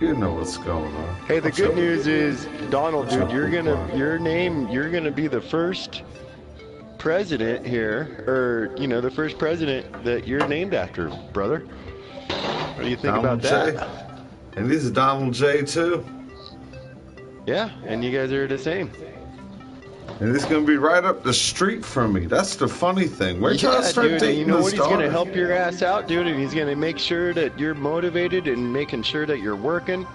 you know what's going on. Hey, the good news is, Donald, dude, you're gonna be the first president here, or the first president that you're named after, brother. What do you think Donald about J. that? And he's Donald J too. Yeah, and you guys are the same. And he's gonna be right up the street from me. That's the funny thing. We're trying to start dude, dating you know this what? He's daughter. gonna help your ass out, dude, and he's gonna make sure that you're motivated and making sure that you're working.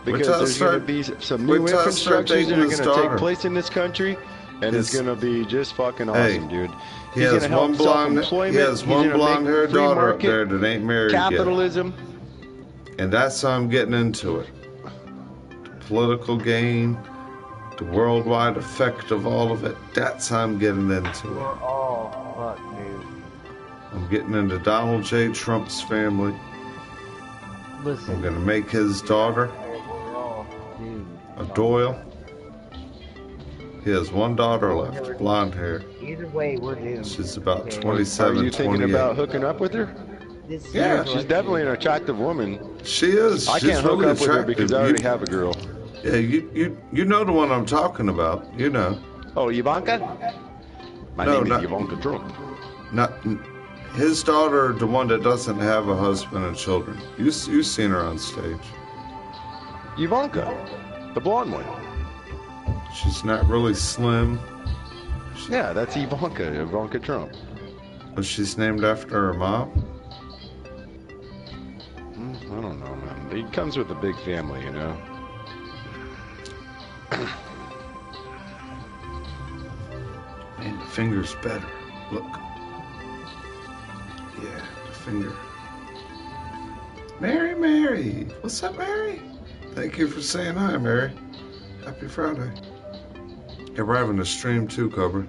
Because there's going to be some new infrastructures that are going to take place in this country, and it's going to be just fucking awesome, dude. He has one blonde-haired daughter up there that ain't married capitalism. Yet. And that's how I'm getting into it. The political gain, the worldwide effect of all of it, that's how I'm getting into it. We're all fucked, dude. I'm getting into Donald J. Trump's family. Listen. I'm going to make his daughter a Doyle. He has one daughter left, blonde hair. Either way, we're doomed. She's about 27, Are you thinking 28. about hooking up with her? Yeah, she's definitely an attractive woman. She is. I can't hook up with her because I already have a girl. Yeah, you know the one I'm talking about. You know. Oh, Ivanka? My name is Ivanka Trump. Not his daughter, the one that doesn't have a husband and children. You've seen her on stage. Ivanka, the blonde one. She's not really slim. Yeah, that's Ivanka Trump. But she's named after her mom? I don't know, man. He comes with a big family, you know. Man, the finger's better. Look. Yeah, the finger. Mary! What's up, Mary? Thank you for saying hi, Mary. Happy Friday. Yeah, we're having a stream too, Cobra.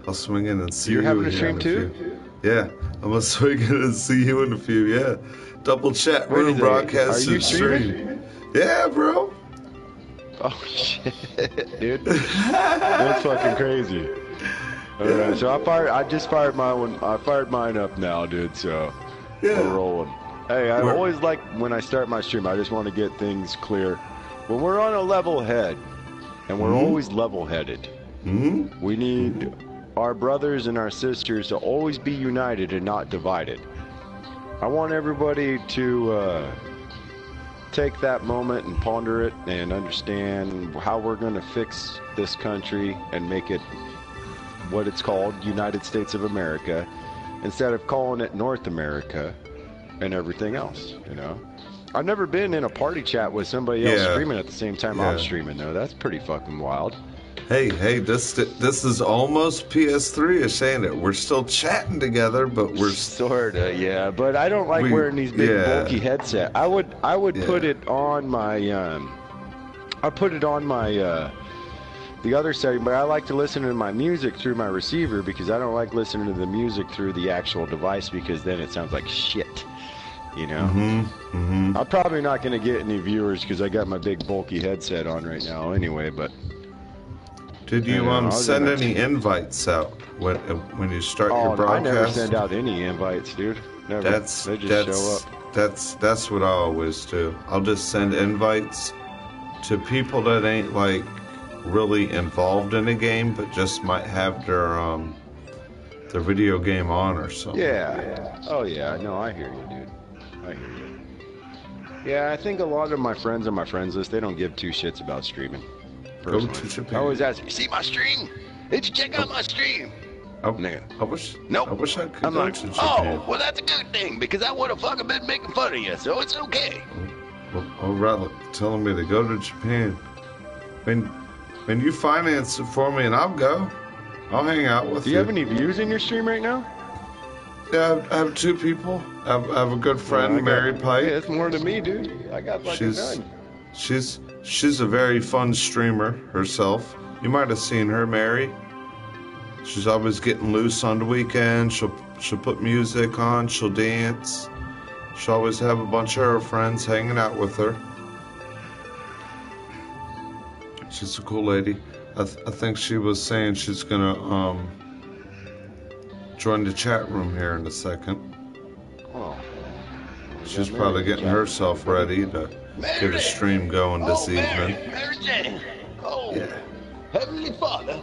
I'll swing in and see you. You're having a stream too? Yeah, I'm gonna swing in and see you in a few. Yeah, double chat room broadcast and stream. Yeah, bro. Oh shit, dude. That's fucking crazy. All right, so I just fired my one. I fired mine up now, dude. So we're rolling. Hey, I always like when I start my stream. I just want to get things clear. When we're on a level head, and we're always level-headed, we need our brothers and our sisters to always be united and not divided. I want everybody to take that moment and ponder it and understand how we're going to fix this country and make it what it's called, United States of America, instead of calling it North America and everything else, you know? I've never been in a party chat with somebody else streaming at the same time I'm streaming, though. That's pretty fucking wild. Hey, this is almost PS3-ish, saying it. We're still chatting together, but we're sorta, yeah. But I don't like wearing these big bulky headset. I would put it on my the other setting, but I like to listen to my music through my receiver because I don't like listening to the music through the actual device because then it sounds like shit. You know, I'm probably not going to get any viewers because I got my big bulky headset on right now anyway, but did you send any invites out when you start your broadcast? I never send out any invites, dude. Never. They just show up. That's what I always do. I'll just send invites to people that ain't like really involved in a game but just might have their video game on or something. Yeah. Oh yeah, no, I hear you, dude. I hear you. Yeah, I think a lot of my friends on my friends list, they don't give two shits about streaming. Go to Japan. I always ask, you see my stream? Did you check out my stream? I wish I could go to Japan. Oh, well that's a good thing, because I would have fucking been making fun of you, so it's okay. Well, rather telling me to go to Japan. When you finance it for me and I'll go. I'll hang out with you. Do you have any views in your stream right now? Yeah, I have two people. I have a good friend, Mary Pike. Yeah, it's more than me, dude. I got fucking none. She's a very fun streamer herself. You might have seen her, Mary. She's always getting loose on the weekend. She'll put music on. She'll dance. She'll always have a bunch of her friends hanging out with her. She's a cool lady. I think she was saying she's gonna join the chat room here in a second. Oh. She's probably getting herself ready to get a stream going this evening. Mary Jane. Oh, Yeah. Heavenly Father,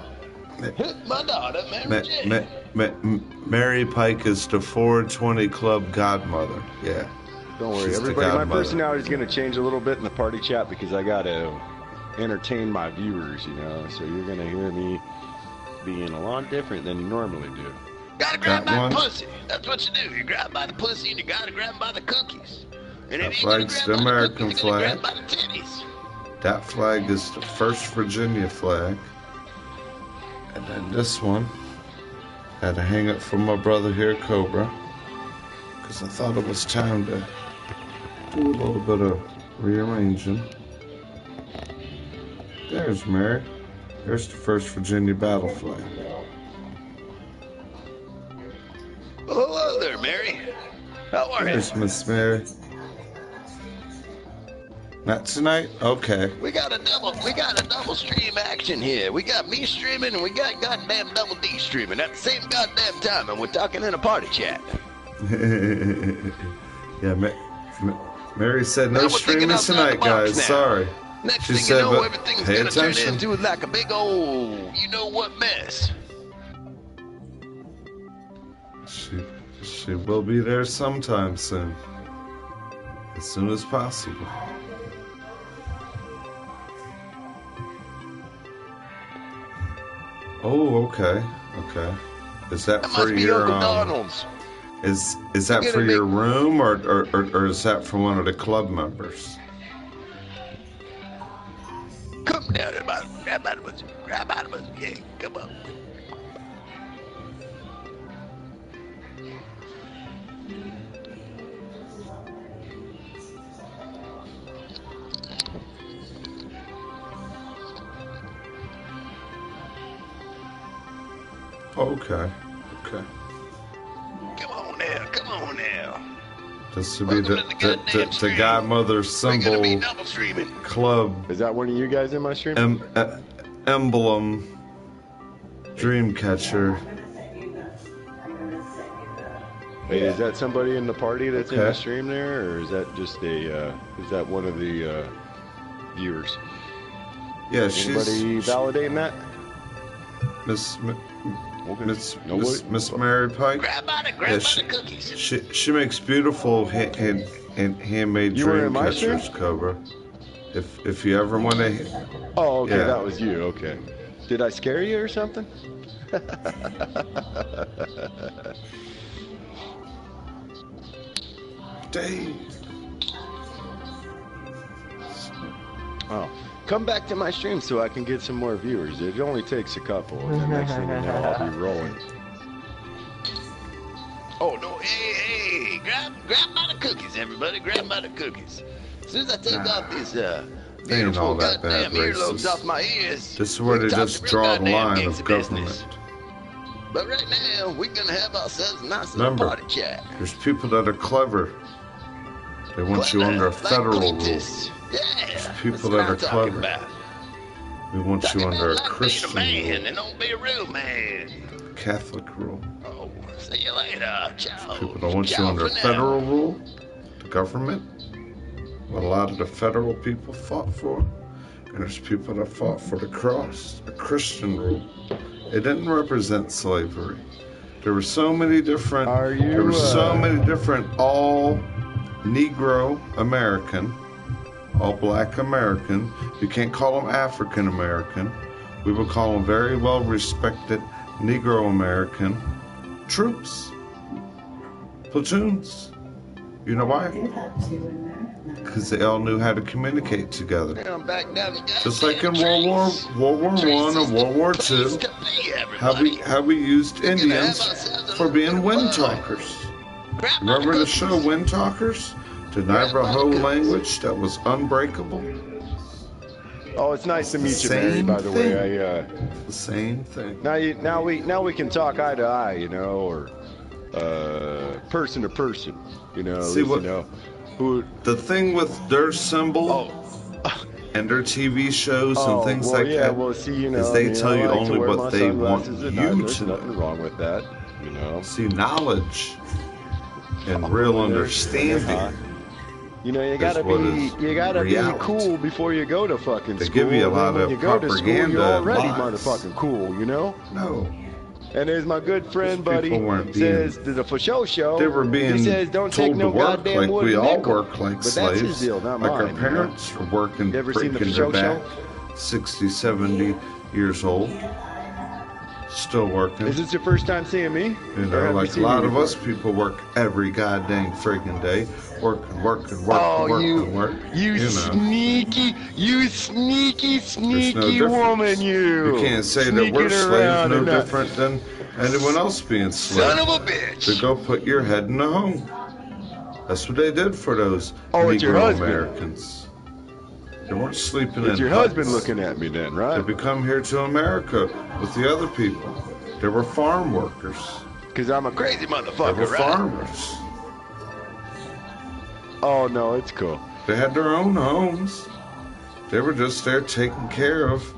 my daughter, Mary Jane. Mary Pike is the 420 Club godmother. Yeah. Don't worry, She's the everybody. My godmother. personality is going to change a little bit in the party chat because I got to entertain my viewers, you know. So you're going to hear me being a lot different than you normally do. Gotta grab That by one? the pussy. That's what you do. You grab by the pussy and you gotta grab by the cookies. And That if you ain't gonna flag's grab the by American cookies, you're gonna flag. grab by the titties. That flag is the first Virginia flag. And then this one, had to hang it from my brother here, Cobra, because I thought it was time to do a little bit of rearranging. There's Mary. There's the first Virginia battle flag. Oh, hello there, Mary. How are you? There's Miss Mary. Not tonight? Okay. We got a double stream action here. We got me streaming and we got goddamn Double D streaming at the same goddamn time, and we're talking in a party chat. Yeah, Mary said no Now we're thinking streaming outside tonight, the box guys. now. Sorry. Next She thing said, you know, but everything's pay gonna turn attention. into like a big old, you know what mess. She will be there sometime soon. As soon as possible. Oh, okay. Okay. Is that That for must be your Uncle Donald's. is that Get for a your big- room or is that for one of the club members? Come down here, grab out of us. Grab out of us. Yeah, come on. Okay. Okay. Come on now. Come on now. This would be Welcome to the goddamn the stream. godmother We're gonna be symbol double streaming. club Is that one of you guys in my stream? emblem dreamcatcher. Hey, is that somebody in the party that's in the Okay. stream there, or is that just is that one of the viewers? Yeah, Anybody she's validating that? Miss Okay. Miss Mary Pike. Grab by the cookies. She makes beautiful handmade You were dream in my stream? catchers, Cobra. If you ever want to, Oh, okay, Yeah. that was you. Okay. Did I scare you or something? Dave. Oh, come back to my stream so I can get some more viewers. It only takes a couple, and the next thing you know, I'll be rolling. Oh no! Hey! Grab by the cookies, everybody! Grab by the cookies. As soon as I take off these They ain't all beautiful that goddamn bad, earlobes racist. off my ears, This is where we they talk just real draw the goddamn line gangsta of business. government. But right now, we're gonna have ourselves a nice little Remember, party chat. there's people that are clever. They want you Clever, under like federal Cletus. rule. Yeah, people that's that are what I'm talking clever. about. We want Talking you under a about like Christian being a man rule, and don't be a real man. Catholic rule. Oh, see you later. Ciao. People that want you Ciao under for now. federal rule, the government, what a lot of the federal people fought for. And there's people that fought for the cross, the Christian rule. It didn't represent slavery. There were so many different. There were so many different all Negro American, all Black American. You can't call them African American. We would call them very well respected Negro American troops, platoons. You know why? Because they all knew how to communicate together. And I'm back down the Just like in goddamn World War trees. One and World War Place Two, to be, how everybody. we used We're gonna have Indians ourselves a for little being bit of wind fun. talkers. Grab my Remember the cookies. show Wind Talkers? The Navajo language that was unbreakable? Oh, it's nice to meet you, Mary. Same By the thing. way, The same thing. now we can talk eye to eye, you know, or person to person, you know. See at least, what- you know, who? The thing with their symbol and their TV shows and things well, like yeah, that well, see, you know, is they I tell you like to only wear what my they want sunglasses at you night. There's to know. nothing wrong with that, you know. See, knowledge and real When they're understanding hot. You know, you is gotta what be is reality. cool before you go to fucking They school. give you a and then lot when of you go to school, propaganda you're already and lies. motherfucking cool, you know? No. And as my good friend Those buddy people weren't says to the for show show, They were being he says don't told take no to work goddamn like wood we all nickel. work like But slaves. that's his deal, not like mine. our you know? parents are working, You ever seen the breaking show their back, 60, 70 years old, still working. Is this your first time seeing me? You Or know, have like you a seen lot me of before? us people work every goddamn friggin' day. Working, Oh, you know. sneaky, There's no woman, difference. you. You can't say that Sneaking we're slaves around no and different than anyone else being Son slaves. of a bitch. To go put your head in the home. That's what they did for those Oh, it's your Negro husband. Americans. They weren't sleeping in It's your huts. husband looking at me then, They right? become here to America with the other people. They were farm workers. Because I'm a Crazy They motherfucker, were right? farmers. Oh, no, it's cool. They had their own homes. They were just there taken care of.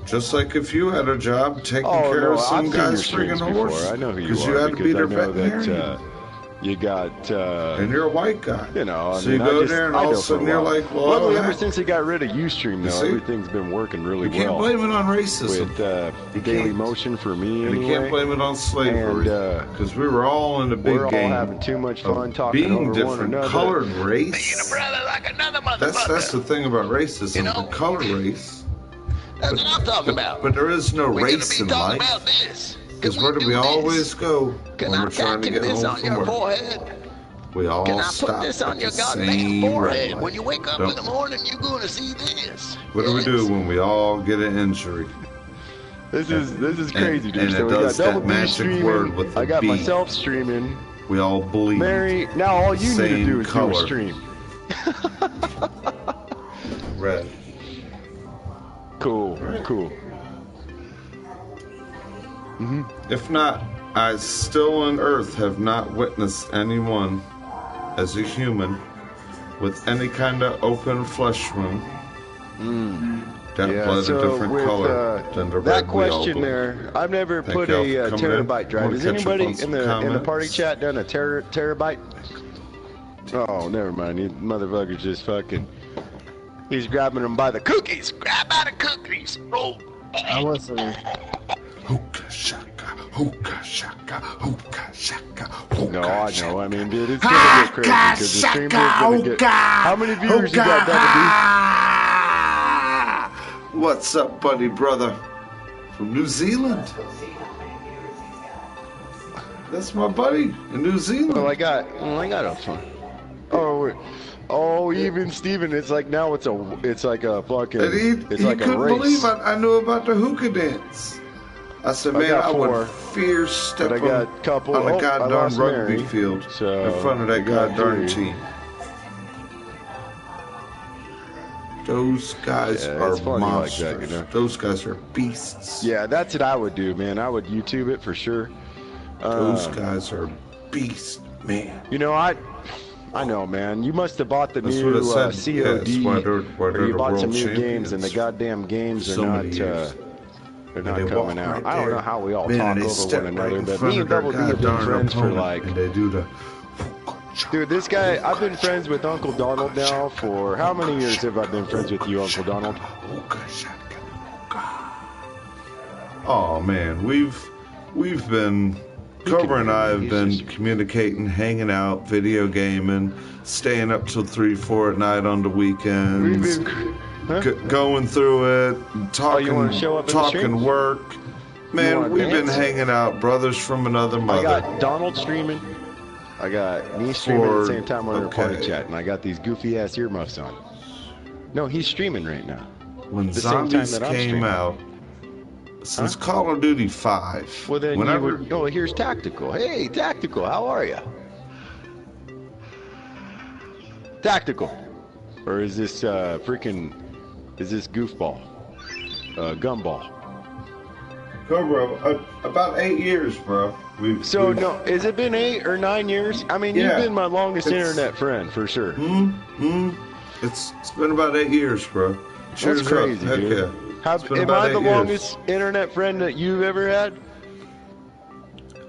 Just like if you had a job taking Oh, care no, of some I've seen your guy's streams friggin' before. horse. I know who you Because are. you had to be their because I know veterinarian. that you got... and you're a white guy. You know, I so mean, you go I just, there and I all of know a for sudden a you're while. like, well, Luckily, I ever have- since they got rid of Ustream, You though, see? everything's been working really you can't well. blame it on racism. With You Daily can't. Motion for me, And you anyway. can't blame it on slavery. And, Because we were all in the big We're all game having too much of fun talking being over one different another. colored Being a race. brother like another motherfucker. That's the thing about racism, You know? the color race. That's what I'm talking about. But there is no We're race gonna in be talking life. about this. Because where do we always go Can when I we're trying to tattoo get this home on your from work? forehead? We all Can I stop put this on at your the goddamn same forehead? red When you wake up light. in the morning, you're gonna see this. What do we do when we all get an injury? This is crazy, dude. and So it we got does that Double D magic streaming. word with the I got B. myself streaming. We all bleed. Mary, now all you need to Same do is do color. a stream. Red. Cool, cool. If not, I still on earth have not witnessed anyone as a human with any kind of open flesh wound that Yeah, blood so a different with, color than the that red we all question bleed. there, I've never Thank put y'all a for coming in. terabyte drive. Wanna Has catch up anybody on in some the party comments? chat done a terabyte? Oh, never mind. You motherfucker just fucking. He's grabbing them by the cookies. Grab out of cookies. Oh. I'm listening. Hookah shaka, hookah shaka, hookah shaka, hookah No, I shaka. know. I mean, dude, it's gonna get crazy because the stream is gonna get. How many viewers you got, Double What's up, buddy, brother? From New Zealand. That's my buddy in New D? Zealand. Well, I got a phone. Oh, wait. Oh, even Steven, it's like now it's like a fucking, And it's he like a couldn't race. believe I knew about the hookah dance. I said, I man, got I four, would fear step but I got a couple. on a Oh, I goddamn lost rugby Mary, field so in front of that I got goddamn three. team. Those guys Yeah, are it's funny like that, monsters. you know? Those guys are beasts. Yeah, that's what I would do, man. I would YouTube it for sure. Those guys are beasts, man. You know, I know, man. You must have bought the That's new what it said. COD, Yeah, it's why they're or you the bought some world new games, and the champions. goddamn games are So not. many years. They're And not they coming walk out. right I don't there. know how we all Man, talk and they over step one right another, in but front me of and their Double D have been goddamn friends for opponent, like. and they do the Dude, this guy, I've been friends with Uncle Donald now for how many years have I been friends with you, Uncle Donald? Oh man, we've been Cobra and I have been communicating, hanging out, video gaming, staying up till 3, 4 at night on the weekends, We've been, huh? going through it, talking, wanna show up in the stream? talking work. You Man, wanna we've been dance? hanging out, brothers from another I mother. got Donald streaming. I got me streaming at For- the same time on our party okay. chat, and I got these goofy ass earmuffs on. No, he's streaming right now. When the same time zombies that I'm came streaming. out, since Call of Duty 5, Well, then whenever you would. Oh, here's Tactical. Hey, Tactical, how are you? Tactical, or is this freaking? Is this goofball? Gumball. Cobra, about 8 years, bro. So we've- no, has it been 8 or 9 years? I mean, Yeah. you've been my longest It's- internet friend for sure. It's been about 8 years, bro. Cheers That's crazy, up. Heck dude. yeah. How, It's been am about I the 8 years. longest internet friend that you've ever had,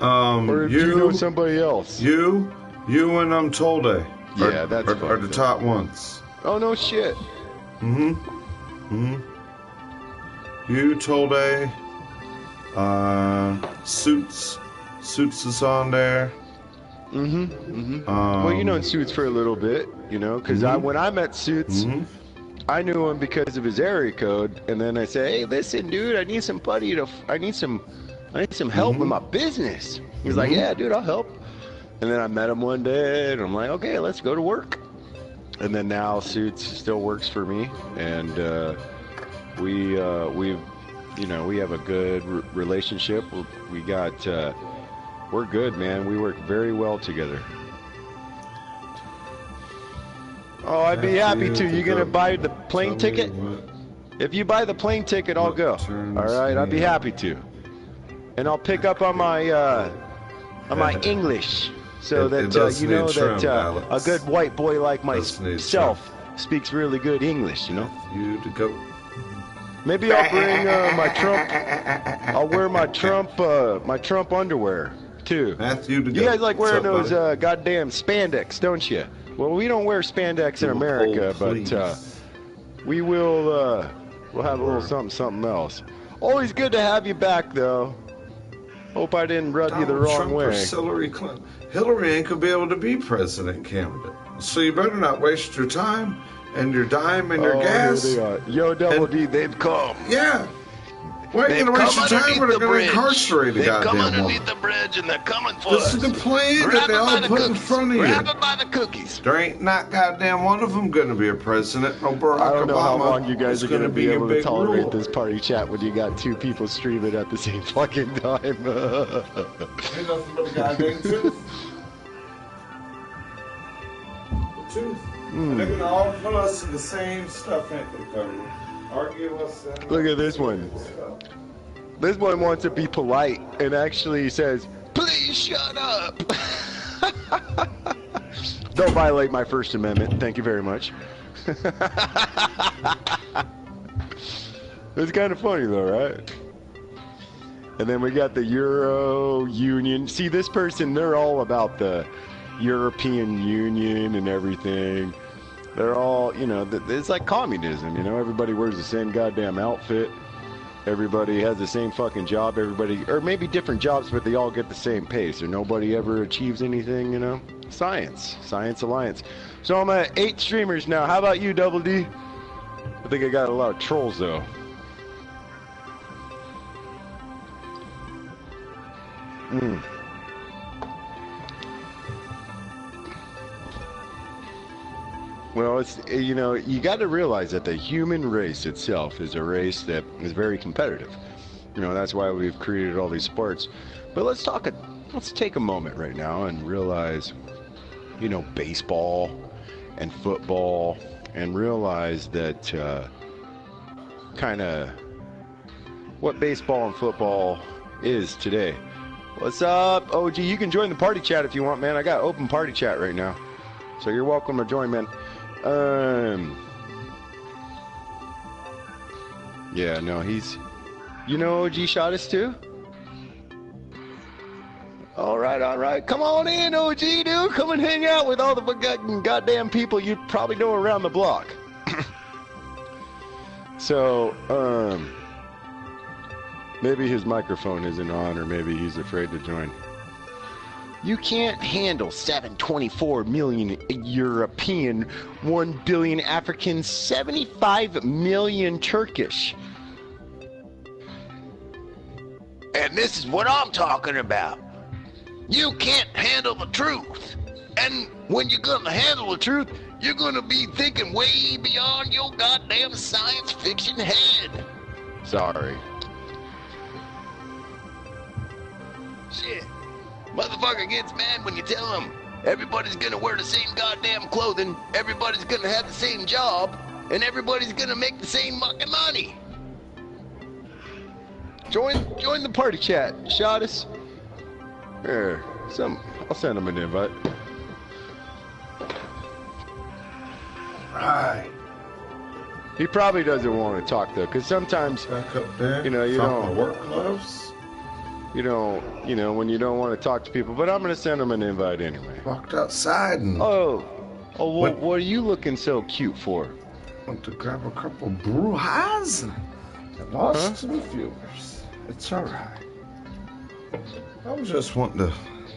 or do you know somebody else? You and Tolde. Yeah, that's are the top ones. Oh, no shit. You told Suits is on there. Well, you know Suits for a little bit, you know, because when I met Suits, I knew him because of his area code, and then I said, "Hey, listen, dude, I need some help with my business." He's like, "Yeah, dude, I'll help." And then I met him one day, and I'm like, "Okay, let's go to work." And then now Suits still works for me, and we have a good relationship. We're good, man. We work very well together. Oh, I'd be happy to. You gonna buy the plane ticket? If you buy the plane ticket, I'll go. All right, I'd be happy to. And I'll pick up on my English, so that you know that a good white boy like myself speaks really good English. You know. You to go. Maybe I'll bring my Trump. I'll wear my Trump underwear too. Matthew to go. You guys like wearing those goddamn spandex, don't you? Well, we don't wear spandex in America, but we will. We'll have a little something else. Always good to have you back, though. Hope I didn't rub you the wrong Trump way. Or Hillary Clinton. Hillary ain't gonna be able to be president candidate, so you better not waste your time and your dime and your gas. Here they are. Yo, Double D, they've come. Yeah. Why ain't gonna waste your time when they're gonna incarcerate a goddamn woman? They've come underneath the bridge and they're coming for us. This is the plan that they all put in front of you. Grab them by the cookies. There ain't not goddamn one of them gonna be a president. No Barack Obama. I don't know how long you guys are gonna be able to tolerate rule. this party chat when you got two people streaming at the same fucking time. Ain't nothing but a goddamn truth. The truth. And they're gonna all put us in the same stuff, ain't they, Cody? Argue us. Look at this one. This one wants to be polite and actually says, "Please shut up." Don't violate my First Amendment. Thank you very much. It's kind of funny though, right? And then we got the Euro Union. See, this person, they're all about the European Union and everything. They're all, you know, it's like communism, you know? Everybody wears the same goddamn outfit. Everybody has the same fucking job. Everybody, or maybe different jobs, but they all get the same pay. So nobody ever achieves anything, you know? Science alliance. So I'm at 8 streamers now. How about you, Double D? I think I got a lot of trolls though. Well, it's, you know, you got to realize that the human race itself is a race that is very competitive. You know, that's why we've created all these sports. But let's take a moment right now and realize, you know, baseball and football, and realize that kind of what baseball and football is today. What's up, OG? You can join the party chat if you want, man. I got open party chat right now, so you're welcome to join, man. Yeah, no, he's, you know, OG shot us too. All right. Come on in, OG, dude. Come and hang out with all the goddamn people you probably know around the block. So, maybe his microphone isn't on, or maybe he's afraid to join. You can't handle 724 million European, 1 billion African, 75 million Turkish. And this is what I'm talking about. You can't handle the truth. And when you're gonna handle the truth, you're gonna be thinking way beyond your goddamn science fiction head. Sorry. Shit. Motherfucker gets mad when you tell him everybody's gonna wear the same goddamn clothing, everybody's gonna have the same job, and everybody's gonna make the same fucking money. Join the party chat. Shot us. Here, I'll send him an invite. Right. He probably doesn't want to talk though, because sometimes, Back up there. you know, you Found my don't. work gloves. You know, when you don't want to talk to people, but I'm going to send him an invite anyway. Walked outside and Oh, Oh, well, what are you looking so cute for? Went to grab a couple brews and I lost some viewers. It's all right. I was just wanting to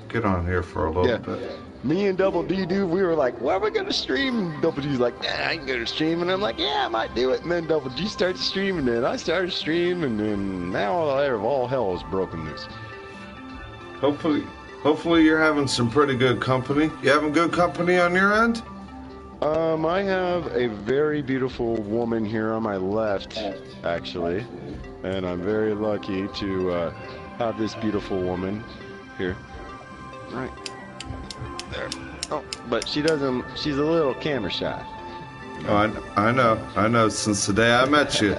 get on here for a little bit. Me and Double D, dude, we were like, "Well, we're gonna stream." And Double D's like, "Nah, I ain't gonna stream," and I'm like, "Yeah, I might do it." And then Double D starts streaming, and I started streaming, and now all hell is broken loose. Hopefully you're having some pretty good company. You having good company on your end? I have a very beautiful woman here on my left, actually, and I'm very lucky to have this beautiful woman here. Right there. Oh, but she's a little camera shy. Oh, I know. Since the day I met you,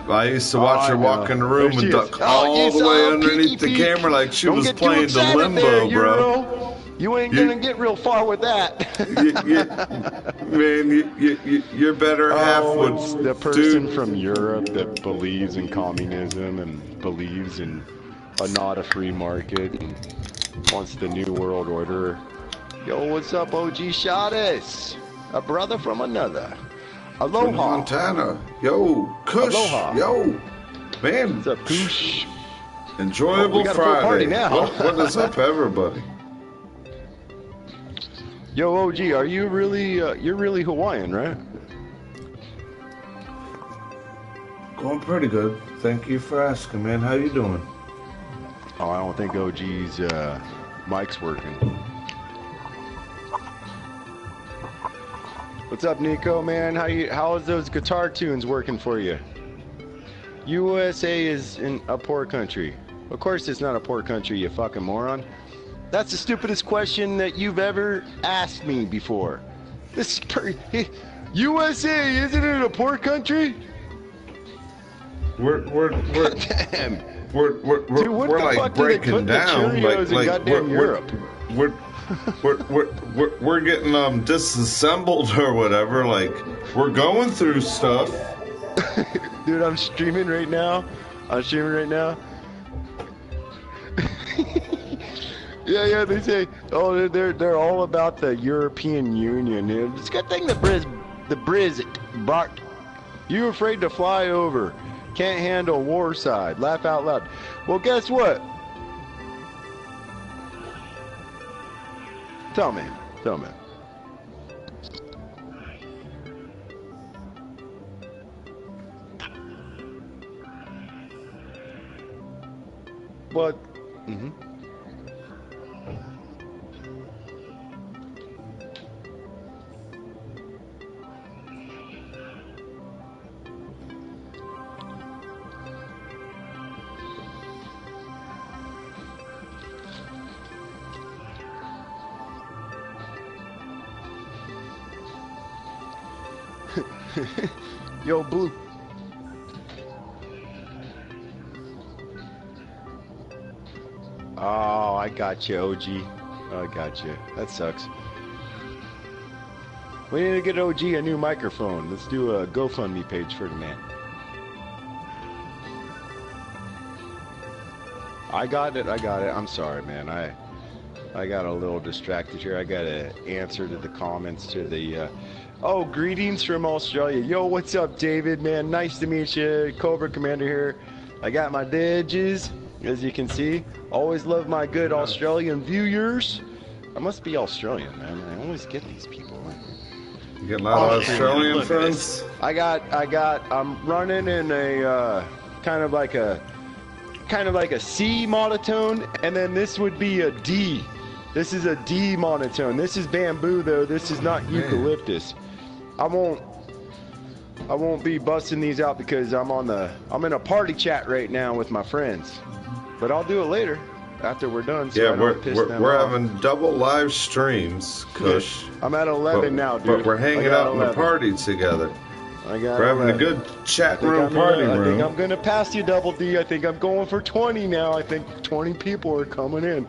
I used to watch her walk in the room and duck all the way underneath the camera like she was playing the limbo, bro. You ain't gonna get real far with that. Your better half would. It's the person from Europe that believes in communism and believes in not a free market and wants the new world order. Yo, what's up, OG Shottis? A brother from another. Aloha. From Montana. Yo, Kush. Aloha. Yo, man. What's up, Kush? Enjoyable we got a full Friday. party now. What is up, everybody? Yo, OG, are you really, you're really Hawaiian, right? Going pretty good. Thank you for asking, man. How you doing? Oh, I don't think OG's mic's working. What's up, Nico, man? How is those guitar tunes working for you? USA is in a poor country. Of course it's not a poor country, you fucking moron. That's the stupidest question that you've ever asked me before. USA, isn't it a poor country? We're Damn. We're Dude, what the like fuck do they breaking put down. the Cheerios in goddamn Europe? We're getting disassembled or whatever. Like we're going through stuff. Dude, I'm streaming right now. Yeah, they say, oh, they're all about the European Union. It's a good thing the Briz brought you afraid to fly over. Can't handle war side. Laugh out loud. Well, guess what? Tell me. What? Mm-hmm. Yo, Blue. Oh, I got you, OG. I got you. That sucks. We need to get OG a new microphone. Let's do a GoFundMe page for the man. I got it. I'm sorry, man. I got a little distracted here. I got to answer to the comments to the... Oh, greetings from Australia. Yo, what's up, David, man? Nice to meet you. Cobra Commander here. I got my badges, as you can see. Always love my good Australian viewers. I must be Australian, man. I always get these people. You get a lot of Australian friends? I'm running in a kind of like a C monotone, and then this would be a D. This is a D monotone. This is bamboo, though. This is not eucalyptus. I won't be busting these out because I'm in a party chat right now with my friends. But I'll do it later after we're done. So yeah, we're having double live streams, Kush. I'm at 11 now, dude. But we're hanging out in the party together. We're having a good chat room party room. I think I'm gonna pass you, Double D. I think I'm going for 20 now. I think 20 people are coming in.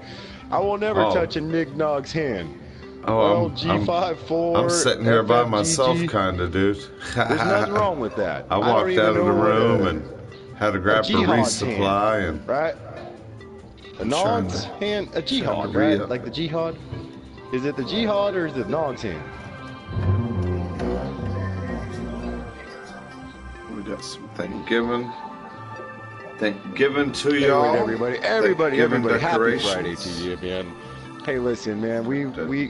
I will never touch a Nignog's hand. Oh, G54. I'm sitting here by myself, kind of, dude. There's nothing wrong with that. I walked out of the room and had to grab a resupply and right. A Non's hand, a jihad, right? Like the jihad. Is it the jihad or is it Non's hand? got some Thanksgiving to Hey, y'all. wait, everybody, happy decorations. Friday to you, man. Hey, listen, man, we,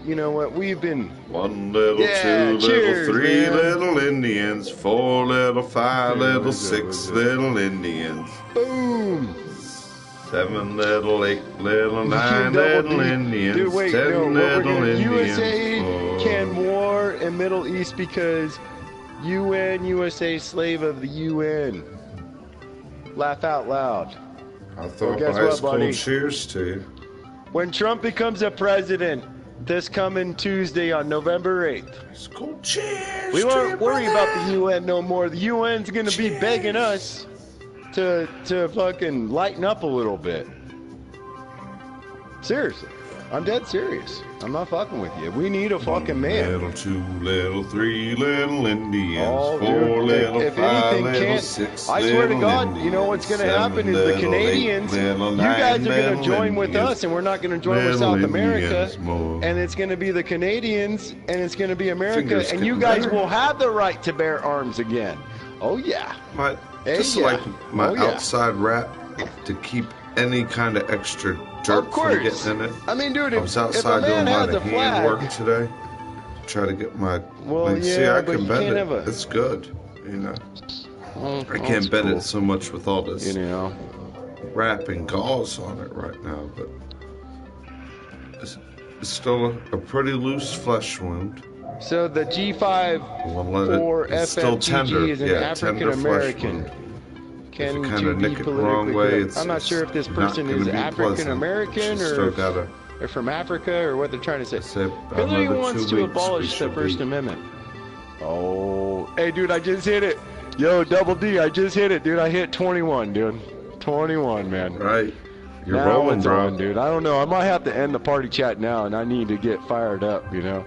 you know what, we've been, 1 little, Yeah, 2 cheers, little, 3 man. little Indians, 4 little, 5 Hey, little, what's up, 6 what's up? little Indians, boom. 7 little, 8 little, 9 Double little D. Indians, Dude, wait, 10 no, what we're little gonna, Indians. USA can war in Middle East because UN, USA slave of the UN. Laugh out loud. I thought guess ice what, buddy? cold cheers to you. When Trump becomes a president this coming Tuesday on November 8th, Ice cold cheers. we to won't you, worry about brother. the UN no more. The UN's gonna be begging us to fucking lighten up a little bit. Seriously. I'm dead serious. I'm not fucking with you. We need a fucking man. Little, 2 little, 3 little Indians, Oh, 4 dude, little, if 5 anything little, can't, 6 I swear to little God, you know what's going to Indians, happen is 7 the little, 8 Canadians, little, you 9 guys are going to little join with Indians, us, and we're not going to join with little South America, Indians more. and it's going to be the Canadians, and it's going to be America, Fingers and you getting guys better. will have the right to bear arms again. Oh yeah. My, Hey, just yeah. like my Oh, yeah. outside wrap to keep any kind of extra dirt Of from course. getting in it. I mean, dude, I was if a outside man doing has my a flag, handwork today. Try to get my. Well, like, see, yeah, I but can you bend can't it. have a- It's good, you know. well, I that's can't bend cool. it so much with all this You know. wrapping gauze on it right now, but it's still a pretty loose flesh wound. So the G5 We'll let for it's still tender. FFGG is an Yeah, African tender flesh American. wound. Can If you to kinda be nick it the politically wrong way, correct. it's- I'm not sure if this it's not person gonna is be African pleasant. American You still or gotta from Africa or what they're trying to say. say Hillary another wants 2 to weeks, abolish we the should First be- Amendment. Oh, hey, dude, I just hit it. Yo, Double D, I just hit it, dude. I hit 21, dude. 21, man. Right. You're Now rolling, it's bro. on, dude. I don't know. I might have to end the party chat now, and I need to get fired up, you know.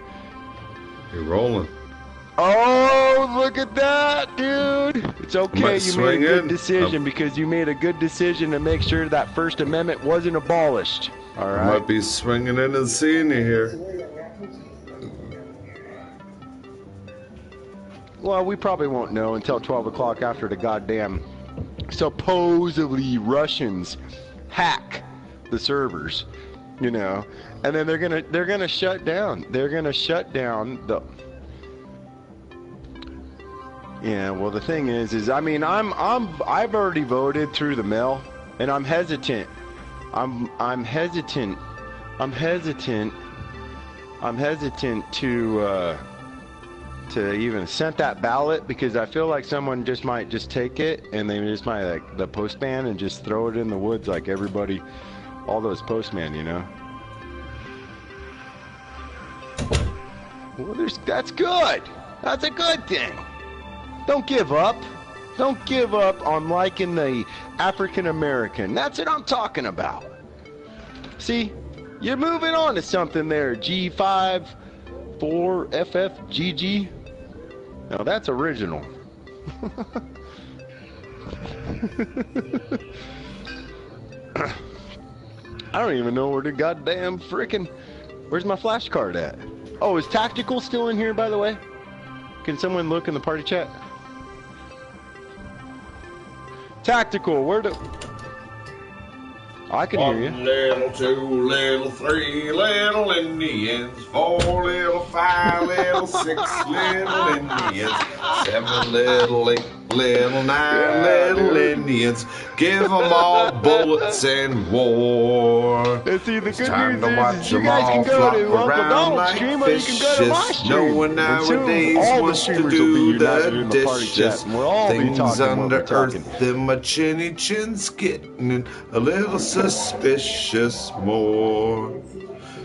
You're rolling. Oh, look at that, dude. It's okay. might You swing made a good in. decision because you made a good decision to make sure that First Amendment wasn't abolished. All I right. might be swinging in and seeing you here. Well, we probably won't know until 12 o'clock after the goddamn supposedly Russians hack the servers, you know, and then they're gonna shut down. They're gonna shut down the. Yeah, well, the thing is I mean, I've already voted through the mail, and I'm hesitant. I'm hesitant to even send that ballot because I feel like someone just might just take it and they just might like the postman and just throw it in the woods like everybody, all those postmen, you know. Well, that's good. That's a good thing. Don't give up. Don't give up on liking the African American. That's what I'm talking about. See, you're moving on to something there. G5 for FFGG. Now that's original. I don't even know where the goddamn frickin'. Where's my flashcard at? Oh, is Tactical still in here, by the way? Can someone look in the party chat? Tactical, where do... I can hear you. 1 little, 2 little, 3 little Indians, 4 little, 5 little, 6 little Indians, 7 little, 8 little, 9 little Indians. Give them all bullets and war. And see, the good Time news to is watch you them guys all can go flop to Uncle around Donald's like stream or you can go to my fishes. stream. No one And soon, nowadays all the wants to streamers will be do united the in the party dishes. chat, and we'll all be Things talking what under we're talking. earth, then my chinny chin's getting a little suspicious more.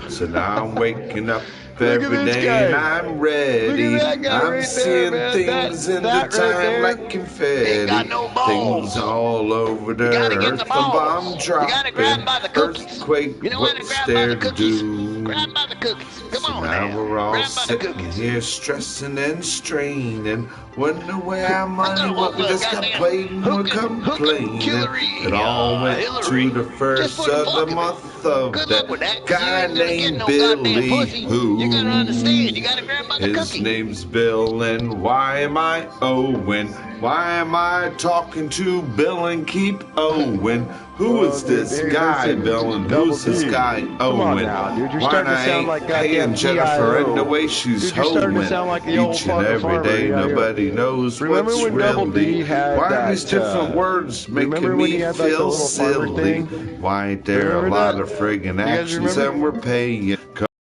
So now I'm waking up Look at every this day guy. and I'm ready. Look at that guy I'm right there, seeing man. things in the That right time there. like confetti. Ain't got no balls. Things all over the You gotta get earth. the The balls. bomb You dropping. gotta grab 'em by the cookies. Earthquake. You know how to What's grab by there the to cookies? do? Grab by the cookies. Come So on now now. we're all Grab by the sitting cookies. here stressing and straining, wonder where our I'm money gonna what we whoop a just got goddamn played and we're hookin' complaining. Hillary, It all went Hillary, to the just first for the of fuck the of it. month. birth of Good luck with that that, 'cause you guy ain't gonna get named no goddamn Billy pussy. who. You gotta understand, you gotta grab by the His cookie. name's Bill, and why am I Owen? Why am I talking to Bill and keep Owen? Who is this Hey, guy, listen, Bill, and Double who's this D. guy, Come on Owen? now, dude. You're Why starting to I sound ain't like goddamn paying Jennifer PIO. in the way she's Dude, you're starting to hoeing sound like the old each and fucking every farmer day. here. Nobody knows Remember what's when Double D really. had Why that, are these different words remember making when he me had, like, the feel little farmer silly? thing? Why ain't there a Remember lot that? of friggin' You guys actions remember? and we're paying?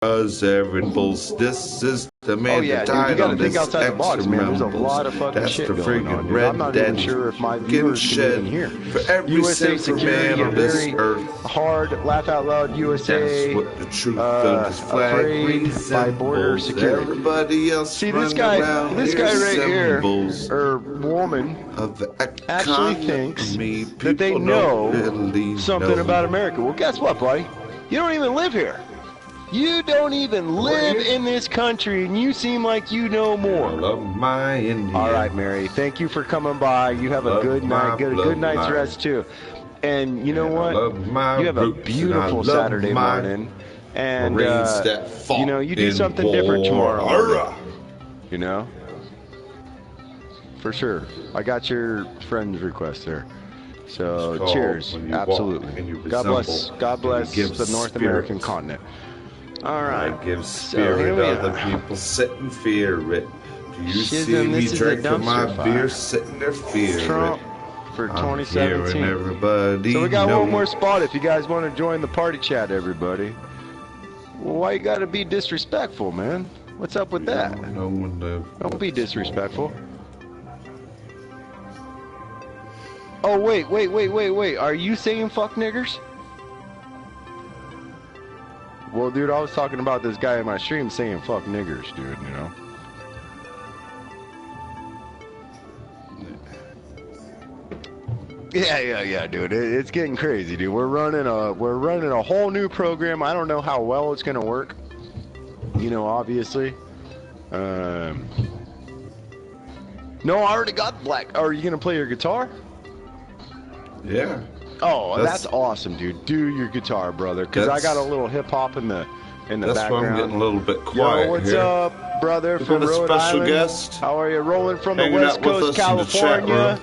Cause every this is the man Oh yeah, that dude, you died gotta on think this outside the box, extra man. There's a members. lot of fucking That's shit the going on, friggin' dude. red I'm not even daddy sure if my getting viewers can shed even hear. for every USA sinful Security, man a on this very earth. hard, laugh out loud USA, That's what the truth of this flag afraid by border resembles. security. Everybody else See, this running guy around right here, symbols or woman, of the actually economy. thinks People that they don't know really something know. about America. Well, guess what, buddy? You don't even live here. You don't even live in this country, and you seem like you know I more. love my Indian. All right, Mary. Thank you for coming by. You have a Love good my night. Get a good night's bloodline. rest too. And you know And I what? love my You have a roots, and I beautiful love Saturday my morning. And Marines that fought you know, you do in something different war. tomorrow morning. Arrgh. You know? For sure. I got your friend's request there. So It's called cheers. when you walk Absolutely. and you God bless. resemble God and you bless give the North spirit. American continent. All right. I give So here spirit, we other are. people sit and fear it. Do you Schism, see me this is a drinking my dumpster beer, fire. sitting there fear Trump it? for I'm 2017. hearing everybody So we got know. one more spot if you guys want to join the party chat, everybody. Well, why you gotta be disrespectful, man? What's up with that? I don't know when the Don't be disrespectful. Oh, wait. Are you saying fuck niggers? Well, dude, I was talking about this guy in my stream saying fuck niggers, dude, you know? Yeah, dude. It's getting crazy, dude. We're running a whole new program. I don't know how well it's gonna work. You know, obviously. No, I already got black. Are you gonna play your guitar? yeah. Oh, that's awesome, dude. Do your guitar, brother. Cause I got a little hip hop in the That's why I'm background. getting a little bit quiet Yo, what's here. up, brother? We From got a Rhode special Island. guest How are you? Rolling from the hanging West out with Coast, us in the chat California. room.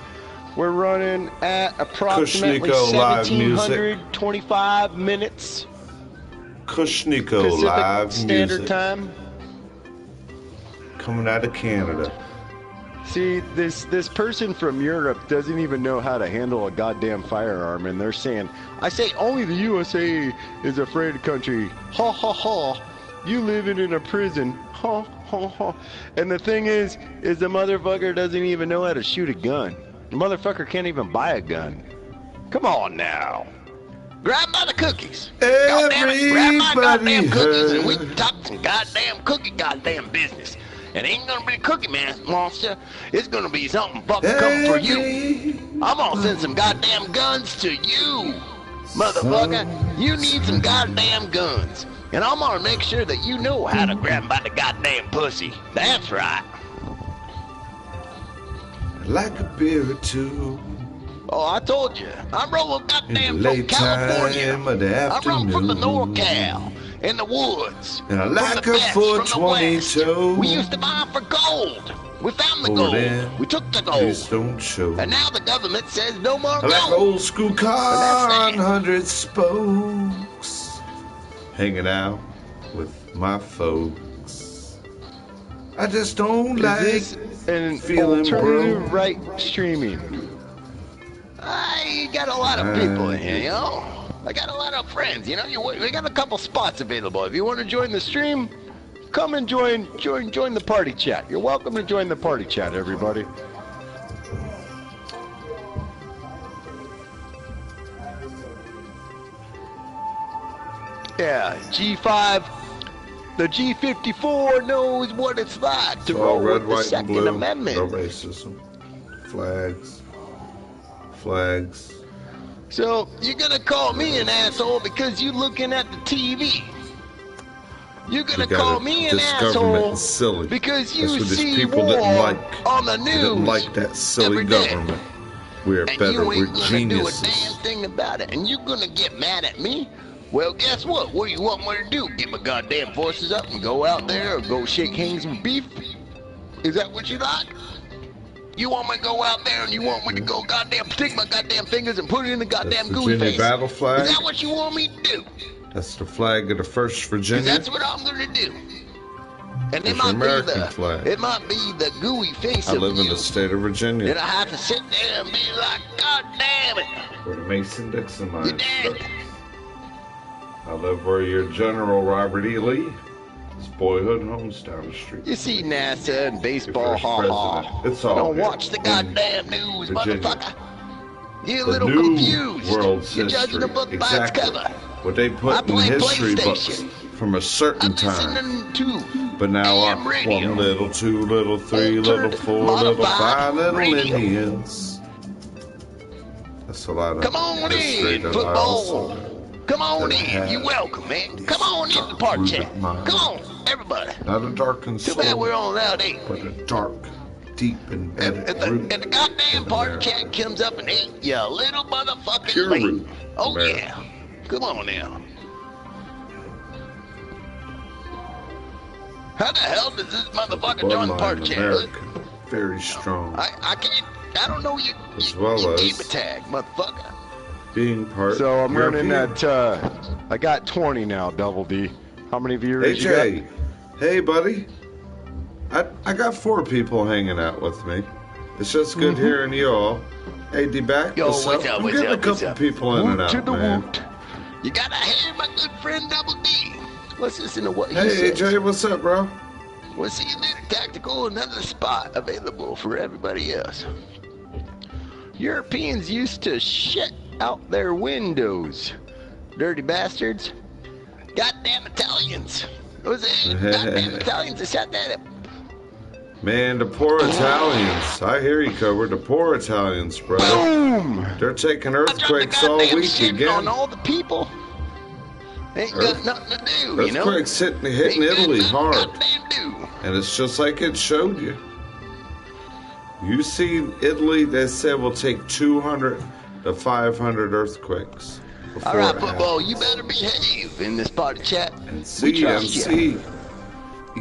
We're running at approximately Kushniko live music. 1725 minutes Kushniko Pacific live Standard music Time. coming out of Canada. See, this person from Europe doesn't even know how to handle a goddamn firearm, and they're saying, I say only the USA is a afraid country. Ha ha ha. You living in a prison. Ha ha ha. And the thing is the motherfucker doesn't even know how to shoot a gun. The motherfucker can't even buy a gun. Come on now. Grab by the cookies. Goddamn it, grab my goddamn Everybody cookies and we heard. can talk some goddamn business. It ain't gonna be a cookie man monster. It's gonna be something fucking coming for you. I'm gonna send some goddamn guns to you, motherfucker. You need some goddamn guns. And I'm gonna make sure that you know how to grab by the goddamn pussy. That's right. Like a beer or two. Oh, I told you. I'm rolling goddamn In from the late California. time of the I'm rolling from the afternoon. NorCal. In the woods. And I From like the a best, from the West. 422. We used to buy for gold. We found the Hold gold. in. We took the Please gold. don't show. And now the government says no more I like an gold. old school car that's on that. 100 spokes. Hanging out with my folks. I just don't like Is this an feeling alternative broke. right streaming? I got a lot of people in here, you know. I got a lot of friends, you know. We got a couple spots available. If you want to join the stream, come and join the party chat. You're welcome to join the party chat, everybody. Yeah, G5. The G54 knows what it's like to roll All red, with the white, and Second blue. Amendment. No racism. Flags. Flags. So, you're gonna call me an asshole because you looking at the TV. You're gonna We call gotta- me an this government asshole is silly. because you That's what these see people war didn't like. on the They news didn't like that silly every day. government. We are and better. you We're ain't gonna geniuses. do a damn thing about it. And you're gonna get mad at me Well, guess what? What do you want me to do? Get my goddamn forces up and go out there or go shake hands with beef? Is that what you like? You want me to go out there and you want me to go goddamn stick my goddamn fingers and put it in the goddamn gooey Virginia face? battle flag. Is that what you want me to do? That's the flag of the 1st Virginia. That's what I'm gonna do. And It's an American flag. it might be the gooey face I of live in you. the state of Virginia, And I have to sit there and be like, God damn it. where the Mason-Dixon You line dead. starts. I live where your General Robert E. Lee, his boyhood home's down the street. You see NASA and baseball, First ha ha. president. It's all Don't here watch the in goddamn news, Virginia. motherfucker. You're a The little new confused. world's You're judging history. a book by its Exactly. cover. What they I put in play history books PlayStation. from a certain I'm time. listening to But now AM I'm radio. 1 little, 2 little, 3 Altered, little, 4 little, modified 5 little radio. Indians. That's a lot of Come on history in, that I football. also Come on that in. have You're welcome, man. these Come on in the party dark-rooted chat. minds. Come on, everybody. not a dark and Too bad slow, we're on loud 8. but a dark, deep embedded root. And the goddamn in party America. chat comes up and eat you little motherfucking Pure late. root Oh America. yeah. Come on now. How the hell does this motherfucker join the party Bloodline chat? American, very strong. I can't. I don't know you. As well you as- gamer tag, motherfucker. Being part So I'm running European. at, I got 20 now, Double D. How many viewers Hey you got? Jay, hey buddy. I got 4 people hanging out with me. It's just good hearing you all. Hey D-Back, Yo, what's what's up? up, I'm what's getting up, a what's couple up? people in and Woot to out, the man. woot. You gotta hear my good friend Double D. Let's listen to what he Hey says. Jay, what's up, bro? We'll see you later, Tactical. Another spot available for everybody else. Europeans used to shut out their windows. Dirty bastards. Goddamn Italians. Those goddamn Italians that shut that up. Man, the poor Italians. I hear you, Cobra. The poor Italians, brother. Boom! They're taking I dropped the earthquakes all goddamn week shit again. on all the people. Ain't got nothing to do, you know? Earthquakes hitting Ain't got Italy nothing hard. goddamn do. And it's just like it showed you. You see Italy, they said will take 200 to 500 earthquakes. before All right, it football, you happens. better behave in this party chat. And We trust ya. CMC.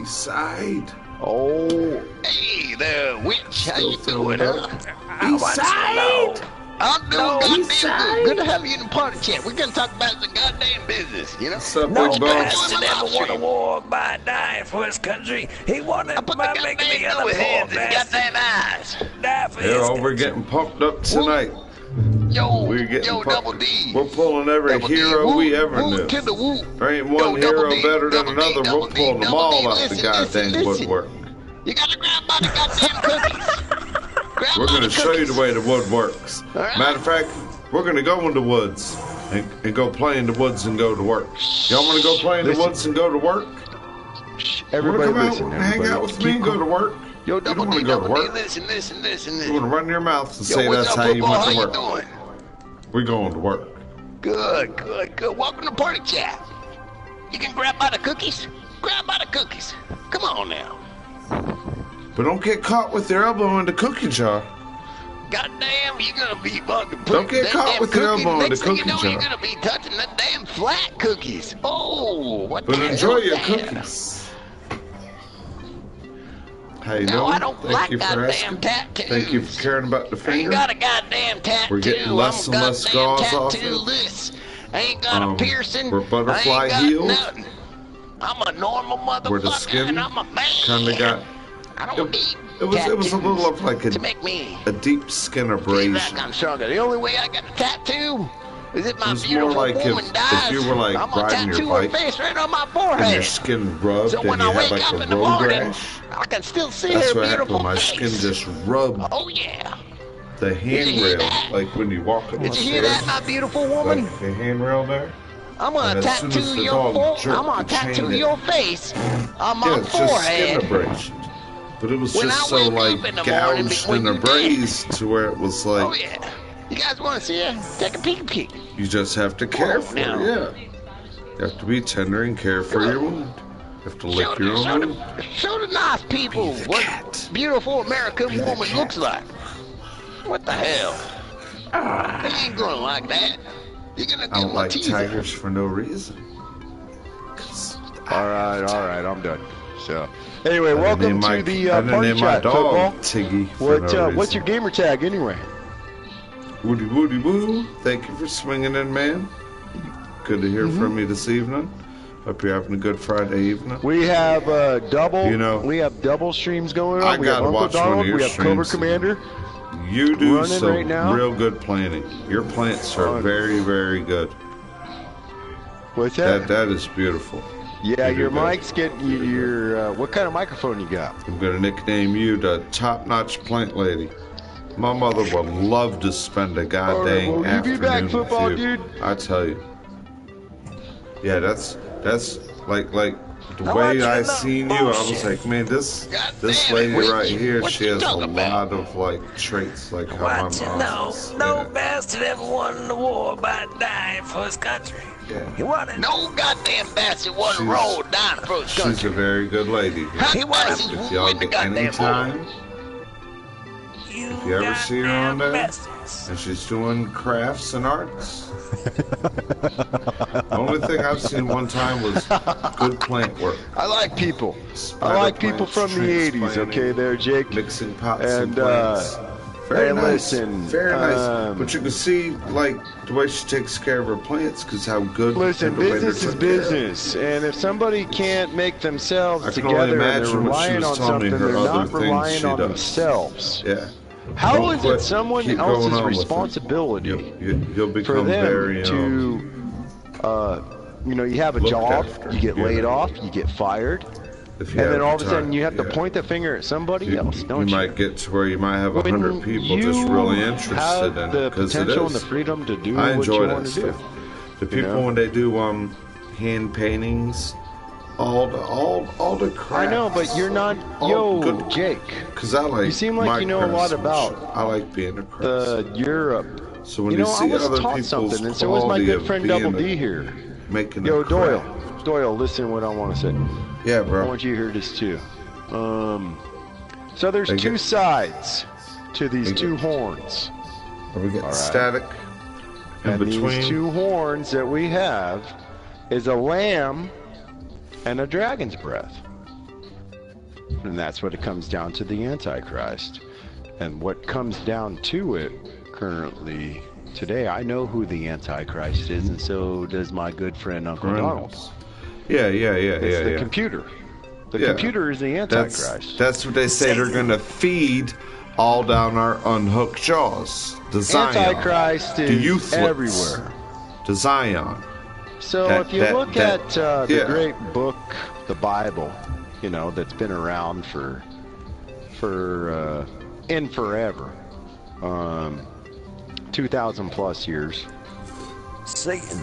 East Side. Oh, Hey there, witch. How Still you feeling doing, dark. huh? East Side. I'm doing No, goddamn Eastside. good. Good to have you in the party chat. We're gonna talk about the goddamn business, you know? What's up, No big boss? bastard ever won a war by a knife for his country. He won I it put the by making the goddamn other with poor hands and bastard goddamn eyes. die for his Yeah, we're country. getting pumped up tonight. Yo, We're getting yo, pumped. Double D. We're pulling every Double D, hero whoop, we ever whoop knew. to the whoop. There ain't Yo, one Double hero D, better than Double D, another. Double We'll D, pull them Double all D. out the Listen, goddamn listen. woodwork. You gotta grab by the goddamn cookies. Grab We're by going to the show you cookies. the way the wood works. All right. Matter of fact, we're going to go in the woods and go play in the woods and go to work. Y'all want to go play in the Listen. woods and go to work? everybody Come out listen, and hang everybody. out with me and go to work? Yo, You Double don't want D, to go to Double D, work. listen. You want to run your mouth and Yo, say what's that's up, how you football? went to How work. you doing? We're going to work. Good, good, good. Welcome to Party Chat. You can grab by the cookies. Grab by the cookies. Come on now. But don't get caught with your elbow in the cookie jar. Goddamn, you're gonna be fucking Don't get that caught damn with your cookie. elbow in the Next thing you cookie know, jar. you're gonna be touching the damn flat cookies. Oh, what But the enjoy hell your is that? cookies. How you No, doing? I don't Thank like you for goddamn asking. tattoos. Thank you for caring about the I ain't finger. got a goddamn tattoo. We're getting less I'm and less goddamn gauze off tattoo-less. I ain't got a piercing. we're butterfly I ain't got healed. nothing. I'm a normal motherfucker. Where the skin and I'm a man. Kinda got. I don't need It was a tattoos little of like to a make me deep skin feel abrasion. like I'm stronger. The only way I got a tattoo is if my It was beautiful more like woman if dies. you were, like, I'm gonna riding your tattoo her bike face right on my And your forehead. skin rubbed So and when you I had wake like up a in the road morning, rash. I can still see That's her what happened. beautiful My face. skin just rubbed Oh yeah. the you hear handrail, that? like when you walk up the Did you hear that, stairs. my beautiful woman? Like the handrail there. I'm gonna And as soon as tattoo the your dog jerked I'm gonna the chain tattoo in. your face on my Yeah, it's just skin forehead. abrasion. But it was When just I so wake like up in the morning gouged when and you abrased to where it was like Oh yeah. You guys wanna see her? Take a peek. you just have to care Oh, for now. it. Yeah. You have to be tender and care for your wound. You have to lick your own wound. Show the nice people Be the what cat. beautiful American Be the woman cat. looks like. What the hell? They ain't gonna like that. You're gonna I get don't my like teeth out. tigers for no reason. 'Cause All right, I'm done. So, anyway, welcome to the I didn't party name my chat, dog football. Tiggy for What, no what's your reason. gamer tag anyway? Woody woody woo. Thank you for swinging in, man. Good to hear from you this evening. Hope you're having a good Friday evening. We have double. You know, we have double streams going I on. We have gotta Uncle watch one of Donald. your We have Cobra streams. Commander. You do running some right now. real good planting. Your plants are very, very good. What's that? That is beautiful. Yeah, You do your good. mic's getting your. What kind of microphone you got? I'm gonna nickname you the top-notch plant lady. My mother would love to spend a goddamn well, you be afternoon back, football with you. dude. I tell you. Yeah, that's like the I way want you I to know seen you. I was bullshit. like, man, this damn lady it, right Ricky. here, What she you has a talking about? lot of like traits like how my Want you mom to know, is. no Yeah. bastard ever won the war by dying for his country. Yeah. He wanted. No goddamn bastard wasn't She's- rolled down for his She's a country. very good lady. Hot He wanted- bastards If won't y'all win the get any goddamn war. time you ever see her on goddamn there? bastards. and she's doing crafts and arts. The only thing I've seen one time was good plant work. I like people. I Spider like people plants, from the trees 80s. planting, Okay, there, Jake. Mixing pots And, and plants. Very hey, nice. listen, Very nice. But you can see, like, the way she takes care of her plants, because how good Listen, and the way they're business is taken care of. business, and if somebody can't make themselves I can only together and they're imagine what she relying was on telling me something, her they're other not things relying she on does. themselves. Yeah. How Don't is quit. it someone Keep going else's on with it. responsibility You'll for become them very to, you have a looked job, after, you get you laid know. off, you get fired, if and you then have all of the a sudden time, you have to yeah. point the finger at somebody else, don't you you? might get to where you might have When 100 people just you really interested have in the it because it potential and the is. freedom to do I what you enjoy want that to do. stuff. The people know? when they do hand paintings, all the crap. I know, but you're not. Yo, Jake. Because I like. You seem like my you know a lot craftsmanship. about I like being a the craftsman. Europe. So when You you, know, I see was other taught people's something, and so was my quality good of friend being Double a- D here. making Yo, a craft. Doyle, listen what I want to say. Yeah, I bro. want you to hear this too. So there's They two get- sides to these They two get- horns. Are we getting All right. static in And between? these two horns that we have is a lamb and a dragon's breath. And that's what it comes down to, the Antichrist. And what comes down to it currently today, I know who the Antichrist is, and so does my good friend Uncle Donald. Yeah, It's the computer. The Yeah. computer is the Antichrist. That's what they say. They're going to feed all down our unhooked jaws. The Zion. Antichrist the is youthlets, everywhere. The Zion. So That- if you that- look that- at the yeah. great book, the Bible, that's been around for in forever, 2,000 plus years. Satan.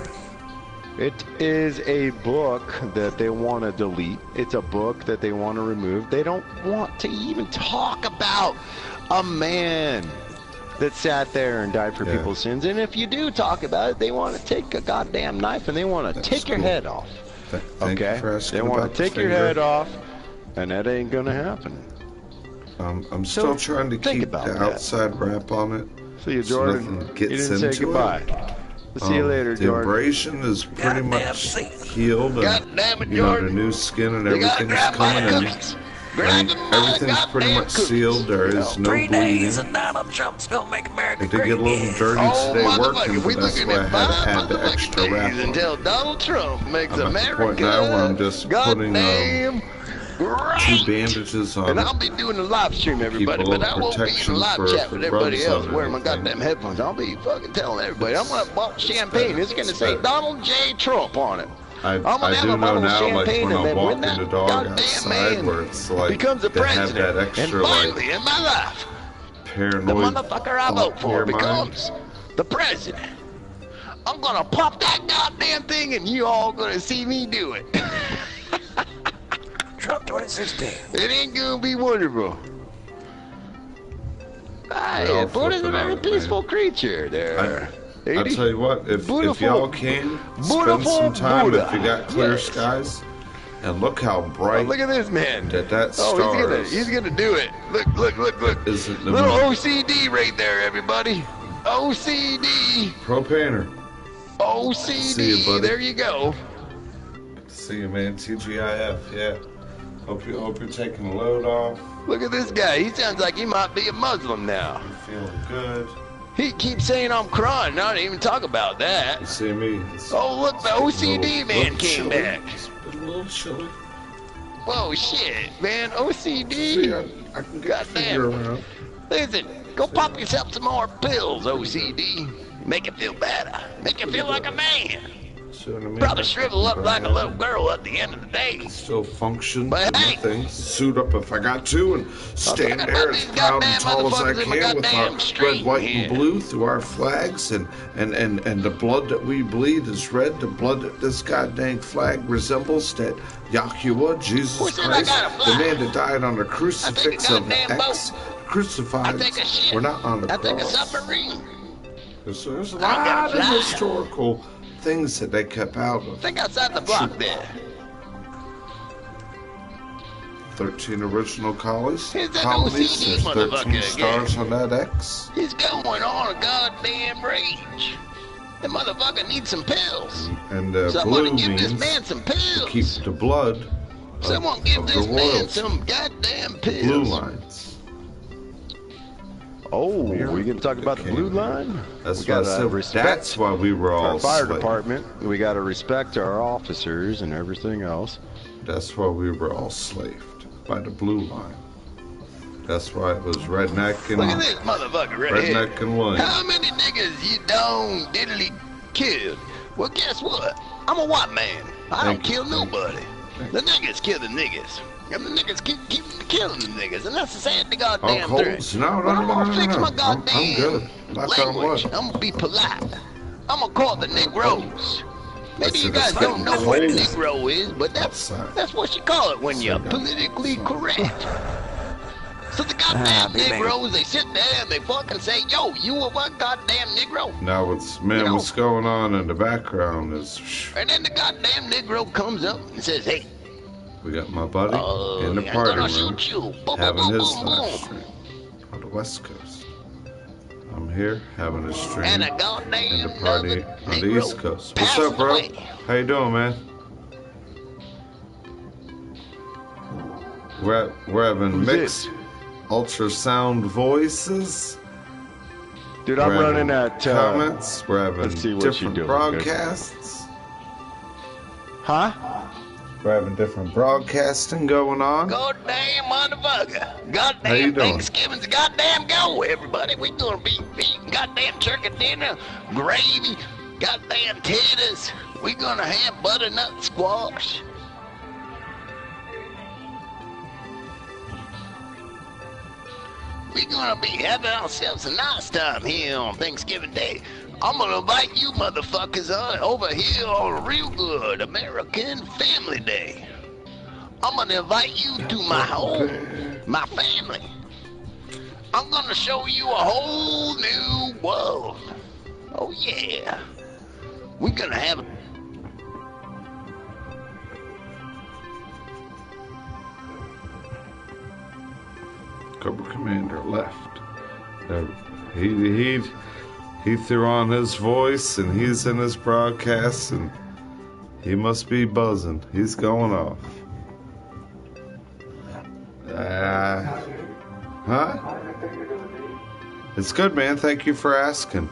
It is a book that they want to delete. It's a book that they want to remove. They don't want to even talk about a man that sat there and died for Yeah. people's sins. And if you do talk about it, they want to take a goddamn knife and they want to That's take your cool. head off. Thank you Okay? for asking They want about to take the your finger. head off, and that ain't going to happen. I'm still So, trying to think keep about the that. outside wrap on it. See you, So Jordan. nothing You gets didn't say into it. goodbye. We'll see you later, The Jordan. abrasion is pretty Goddamn much Satan. healed, and God damn it, the Jordan. new skin and You gotta everything's grab my coming in. cookies. I Grab mean, my everything's pretty goddamn much cookies. sealed. There is no 3 days bleeding. and Donald Trump's gonna make America It did great get a little again. dirty Oh, today motherfucker, working, we but that's looking why I at had 5 the extra motherfucking wrap days on. until Donald Trump makes I'm at the America point now where I'm just putting, goddamn Two great. bandages on And it. I'll be doing a live stream, everybody, Keep a but I little won't be in protection a live for- chat for with everybody rubs else on wearing my everything. goddamn headphones. I'll be fucking telling everybody. I'm gonna bottle champagne. It's gonna say better. Donald J. Trump on it. I I'm gonna have do a know bottle of now, like champagne, when and I'm then when walking that the dog goddamn outside, man where it's like becomes a to have president, that extra and finally like in my life, paranoid the motherfucker I vote thought in for your mind. becomes the president. I'm gonna pop that goddamn thing, and you all gonna see me do it. Trump 2016. It ain't gonna be wonderful. all Buddha's a flipping very out, peaceful creature there. I'll tell you what, if y'all can, spend beautiful some time Buddha. if you got clear Yes. skies, and look how Oh, bright look at this man. that star is. He's gonna do it. Look. Isn't the Little moon. OCD right there, everybody. OCD. Pro painter. OCD. See you, buddy. There you go. See you, man. TGIF. Yeah. Hope you're taking a load off. Look at this guy. He sounds like he might be a Muslim now. You're feeling good. He keeps saying I'm crying. I didn't even talk about that. You see me? It's Oh, look, the OCD man came chilly. back. It's been a little chilly. Whoa, shit, man. See, OCD. I can get God the figure damn. around. Listen, go pop yourself some more pills, OCD. Make it feel better. Make it feel like a man. See what I mean? Probably shrivel up like a little girl at the end of the day. Still function. But do my hey. thing. Suit up if I got to and stand talking there about as these proud and goddamn tall as I motherfuckers in my can with our goddamn red, street white, here. and blue through our flags and the blood that we bleed is red. The blood that this goddamn flag resembles that Yahuwah, Jesus Who said I Christ, got a the flag? man that died on the crucifix a of goddamn X, boat. crucified. I think a ship. We're not on the I think a cross. submarine. There's a I got lot a of flag. historical things that they kept out of. Think outside the block there. 13 original colonies. Here's that Colonies. OCD There's 13 motherfucker stars on that X. He's going on a goddamn rage. The motherfucker needs some pills. And Someone blue give this means man some to pills. keep the blood Someone of, give of this the man royalty. some goddamn pills. Blue lines. Oh, we can talk about the blue line? That's We why I gotta said respect that's why we were all our fire slaves. department. We got to respect our officers and everything else. That's why we were all slaved by the blue line. That's why it was redneck and Look at this motherfucker right here. redneck and William. How many niggas you done diddly killed? Well, guess what? I'm a white man. I don't Thank you. kill nobody. Thank The niggas kill the niggas. And the niggas keep killing the niggas. And that's the sad goddamn Uncle, thing. no, But I'm no, gonna fix my I'm goddamn good. Knock on language. wood. I'm gonna be polite. I'm gonna call the Negroes. Maybe Listen, you guys it's don't know getting what a cold Negro is, but that's outside. what you call it when you're So, politically correct. So the Ah, goddamn big man. Negroes, they sit there and they fucking say, yo, you a what goddamn Negro? Now man, You know- what's going on in the background is And then the goddamn Negro comes up and says, hey, we got my buddy in the I'm party gonna room shoot you. Boom, having boom, his boom, live boom. stream on the West Coast. I'm here having a stream And a in goddamn the party another on the Negro East Coast. What's passed up, bro? away. How you doing, man? We're having Who's mixed ultrasound voices. Dude, I'm We're having running at... comments. We're having let's see what you different doing, broadcasts. Huh? We're having different broadcasting going on. Goddamn motherfucker. How you Goddamn doing? Thanksgiving's a goddamn go, everybody. We gonna be eating goddamn turkey dinner, gravy, goddamn taters. We gonna have butternut squash. We gonna be having ourselves a nice time here on Thanksgiving Day. I'm gonna invite you motherfuckers on over here on Real Good American Family Day. I'm gonna invite you to my home, my family. I'm gonna show you a whole new world. Oh yeah. We're gonna have Cobra Commander left. He threw on his voice and he's in his broadcast and he must be buzzing. He's going off. Huh? It's good, man. Thank you for asking.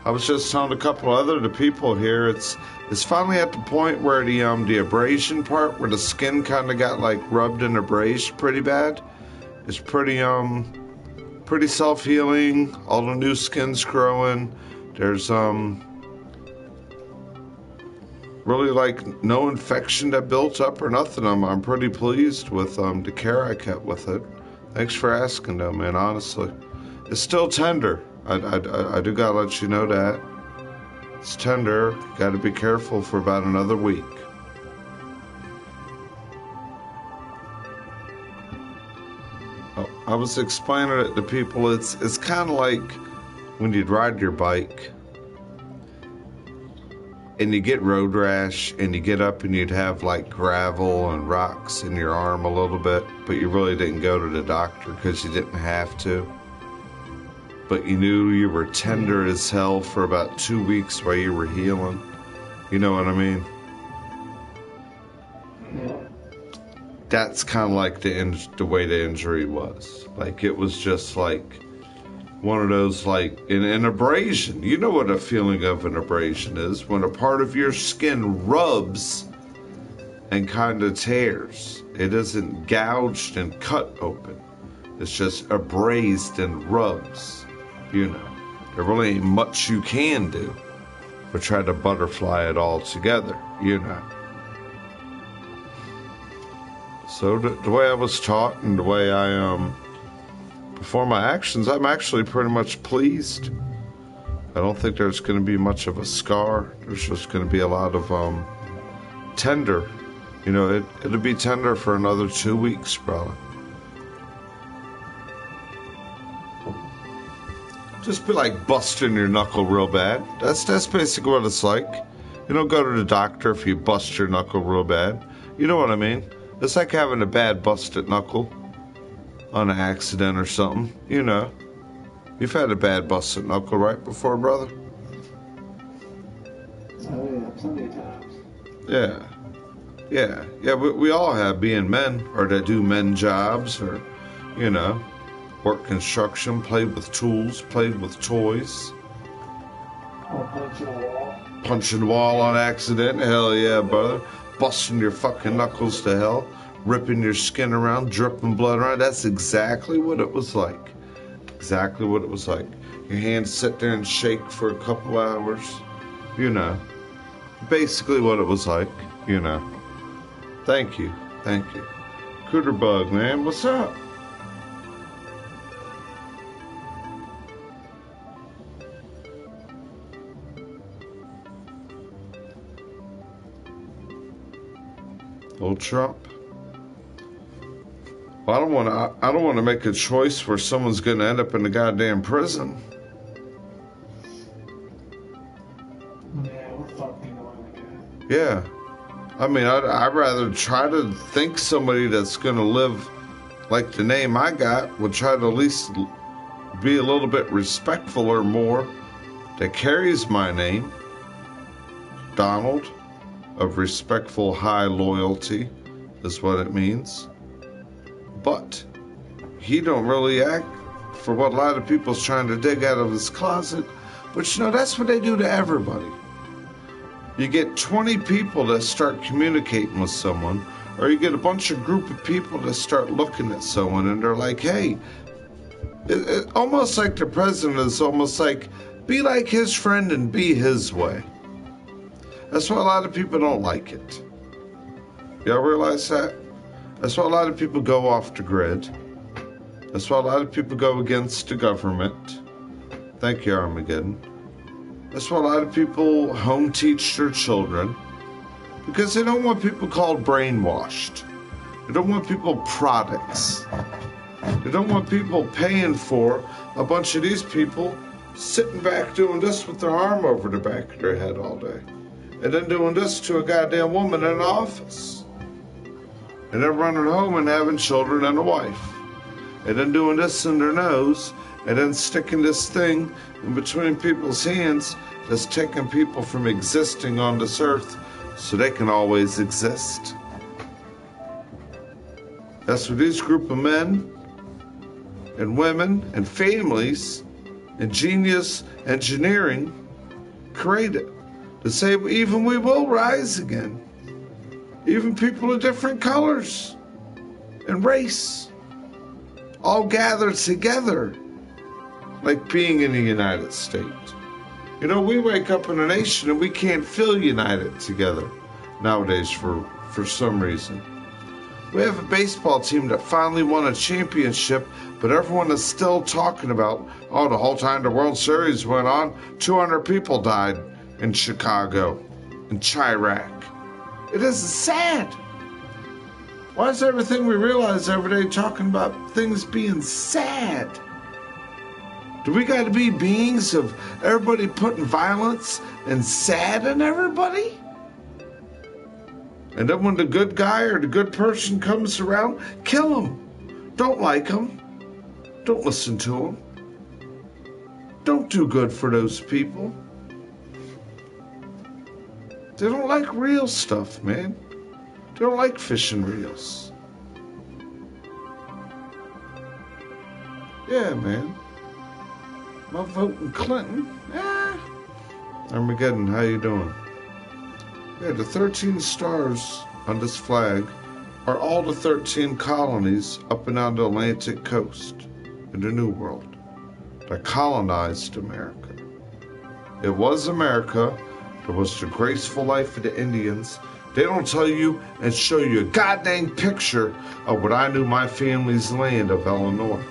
I was just telling a couple other people here. It's finally at the point where the abrasion part, where the skin kind of got like rubbed and abrased pretty bad. It's pretty self-healing. All the new skin's growing. There's really like no infection that built up or nothing. I'm pretty pleased with the care I kept with it. Thanks for asking though, man, honestly. It's still tender. I do gotta let you know that. It's tender. Gotta be careful for about another week. Oh, I was explaining it to people. It's kind of like when you'd ride your bike and you get road rash and you get up and you'd have like gravel and rocks in your arm a little bit, but you really didn't go to the doctor because you didn't have to. but you knew you were tender as hell for about 2 weeks while you were healing. You know what I mean? That's kind of like the way the injury was. Like, it was just like one of those, like, an abrasion. You know what a feeling of an abrasion is, when a part of your skin rubs and kind of tears. It isn't gouged and cut open. It's just abrased and rubs. You know, there really ain't much you can do but try to butterfly it all together, you know. So the way I was taught and the way I perform my actions, I'm actually pretty much pleased. I don't think there's going to be much of a scar. There's just going to be a lot of tender. You know, it'll be tender for another 2 weeks, probably. Just be like busting your knuckle real bad. That's basically what it's like. You don't go to the doctor if you bust your knuckle real bad. You know what I mean? It's like having a bad busted knuckle on an accident or something. You know. You've had a bad busted knuckle right before, brother? Oh yeah, plenty of times. Yeah, we all have, being men, or that do men jobs, or, you know, work construction, played with tools, played with toys. Or punching a wall. Punching a wall on accident, hell yeah, brother. Busting your fucking knuckles to hell, ripping your skin around, dripping blood around. That's exactly what it was like. Exactly what it was like. Your hands sit there and shake for a couple hours. You know. Basically what it was like, you know. Thank you. Cooterbug, man, what's up? Old Trump. Well, I don't want to make a choice where someone's going to end up in the goddamn prison. Yeah, we're fucking going again. Yeah. I mean, I'd rather try to think somebody that's going to live like the name I got would try to at least be a little bit respectful or more that carries my name. Donald, of respectful high loyalty, is what it means. But he don't really act for what a lot of people's trying to dig out of his closet. But you know, that's what they do to everybody. You get 20 people that start communicating with someone, or you get a bunch of group of people that start looking at someone and they're like, hey, it almost like the president is almost like, be like his friend and be his way. That's why a lot of people don't like it. Y'all realize that? That's why a lot of people go off the grid. That's why a lot of people go against the government. Thank you, Armageddon. That's why a lot of people home teach their children. Because they don't want people called brainwashed. They don't want people products. They don't want people paying for a bunch of these people sitting back doing this with their arm over the back of their head all day. And then doing this to a goddamn woman in an office. And then running home and having children and a wife. And then doing this in their nose. And then sticking this thing in between people's hands that's taking people from existing on this earth so they can always exist. That's what these group of men and women and families and genius engineering created. To say even we will rise again. Even people of different colors and race all gather together like being in the United States. You know, we wake up in a nation and we can't feel united together nowadays for some reason. We have a baseball team that finally won a championship, but everyone is still talking about, oh, the whole time the World Series went on, 200 people died in Chicago, in Chirac. It is sad. Why is everything we realize every day talking about things being sad? Do we got to be beings of everybody putting violence and sad in everybody? And then when the good guy or the good person comes around, kill him. Don't like him. Don't listen to him. don't do good for those people. They don't like real stuff, man. They don't like fishing reels. Yeah, man. My voting Clinton. Armageddon, how you doing? Yeah, the 13 stars on this flag are all the 13 colonies up and down the Atlantic coast in the New World that colonized America. It was America. There was the graceful life of the Indians. They don't tell you and show you a goddamn picture of what I knew my family's land of Illinois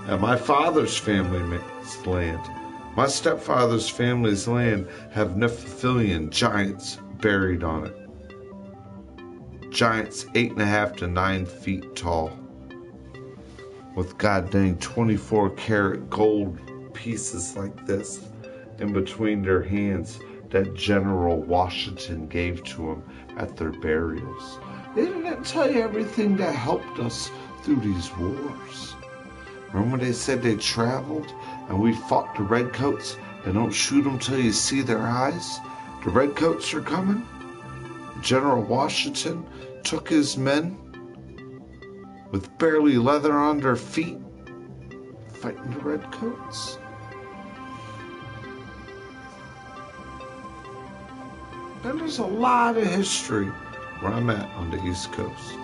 and my father's family's land. My stepfather's family's land have Nephilim giants buried on it. Giants 8.5 to 9 feet tall with goddamn 24 karat gold pieces like this in between their hands that General Washington gave to them at their burials. They didn't tell you everything that helped us through these wars. Remember when they said they traveled and we fought the redcoats and don't shoot them till you see their eyes? The redcoats are coming. General Washington took his men with barely leather on their feet fighting the redcoats. And there's a lot of history where I'm at on the East Coast.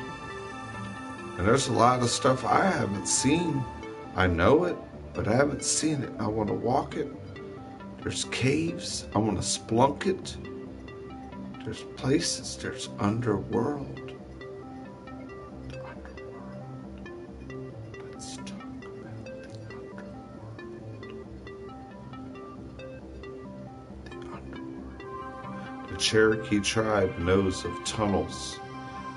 And there's a lot of stuff I haven't seen. I know it, but I haven't seen it. I want to walk it. There's caves. I want to splunk it. There's places. There's underworld. The underworld. Let's talk about the underworld. The underworld. The Cherokee tribe knows of tunnels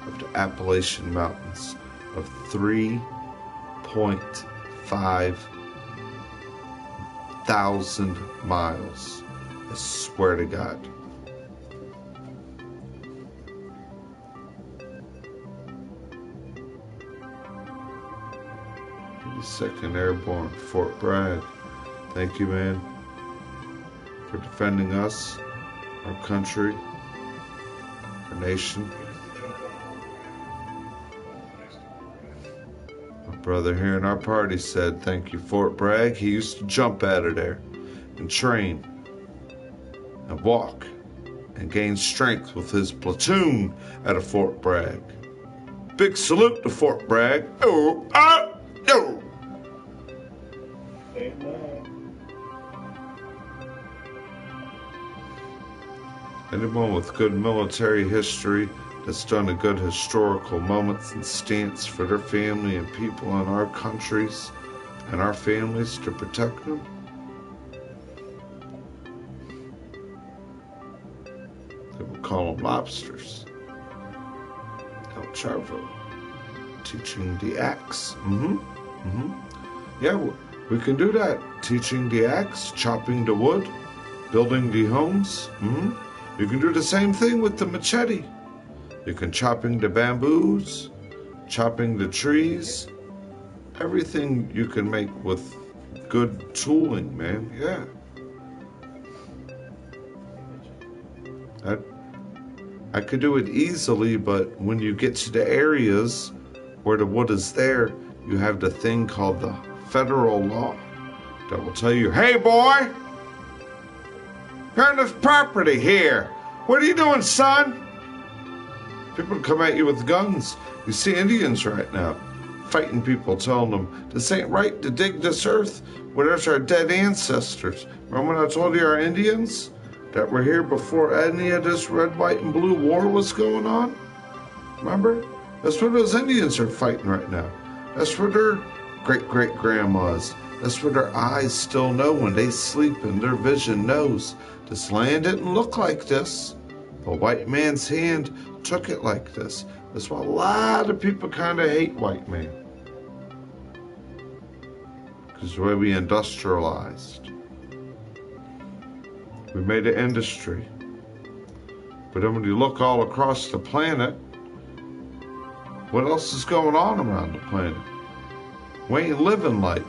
of the Appalachian Mountains of 3.5 thousand miles. I swear to God. 82nd Airborne, Fort Bragg. Thank you, man, for defending us, our country, our nation. Brother here in our party said, thank you, Fort Bragg. He used to jump out of there and train and walk and gain strength with his platoon at a Fort Bragg. Big salute to Fort Bragg. Oh, no. Amen. Anyone with good military history that's done a good historical moments and stance for their family and people in our countries and our families to protect them. They will call them lobsters. El Chavo. Teaching the axe. Yeah, we can do that. Teaching the axe, chopping the wood, building the homes. You can do the same thing with the machete. You can chopping the bamboos, chopping the trees, everything you can make with good tooling, man. Yeah. I could do it easily, but when you get to the areas where the wood is there, you have the thing called the federal law that will tell you, hey boy, you're on this property here. What are you doing, son? People come at you with guns. You see Indians right now fighting people, telling them this ain't right to dig this earth where there's our dead ancestors. Remember when I told you our Indians that were here before any of this red, white, and blue war was going on? Remember? That's where those Indians are fighting right now. That's where their great-great-grandmas, that's where their eyes still know when they sleep and their vision knows. This land didn't look like this. The white man's hand took it like this. That's why a lot of people kind of hate white man. Because the way we industrialized. We made an industry. But then when you look all across the planet, what else is going on around the planet? We ain't living like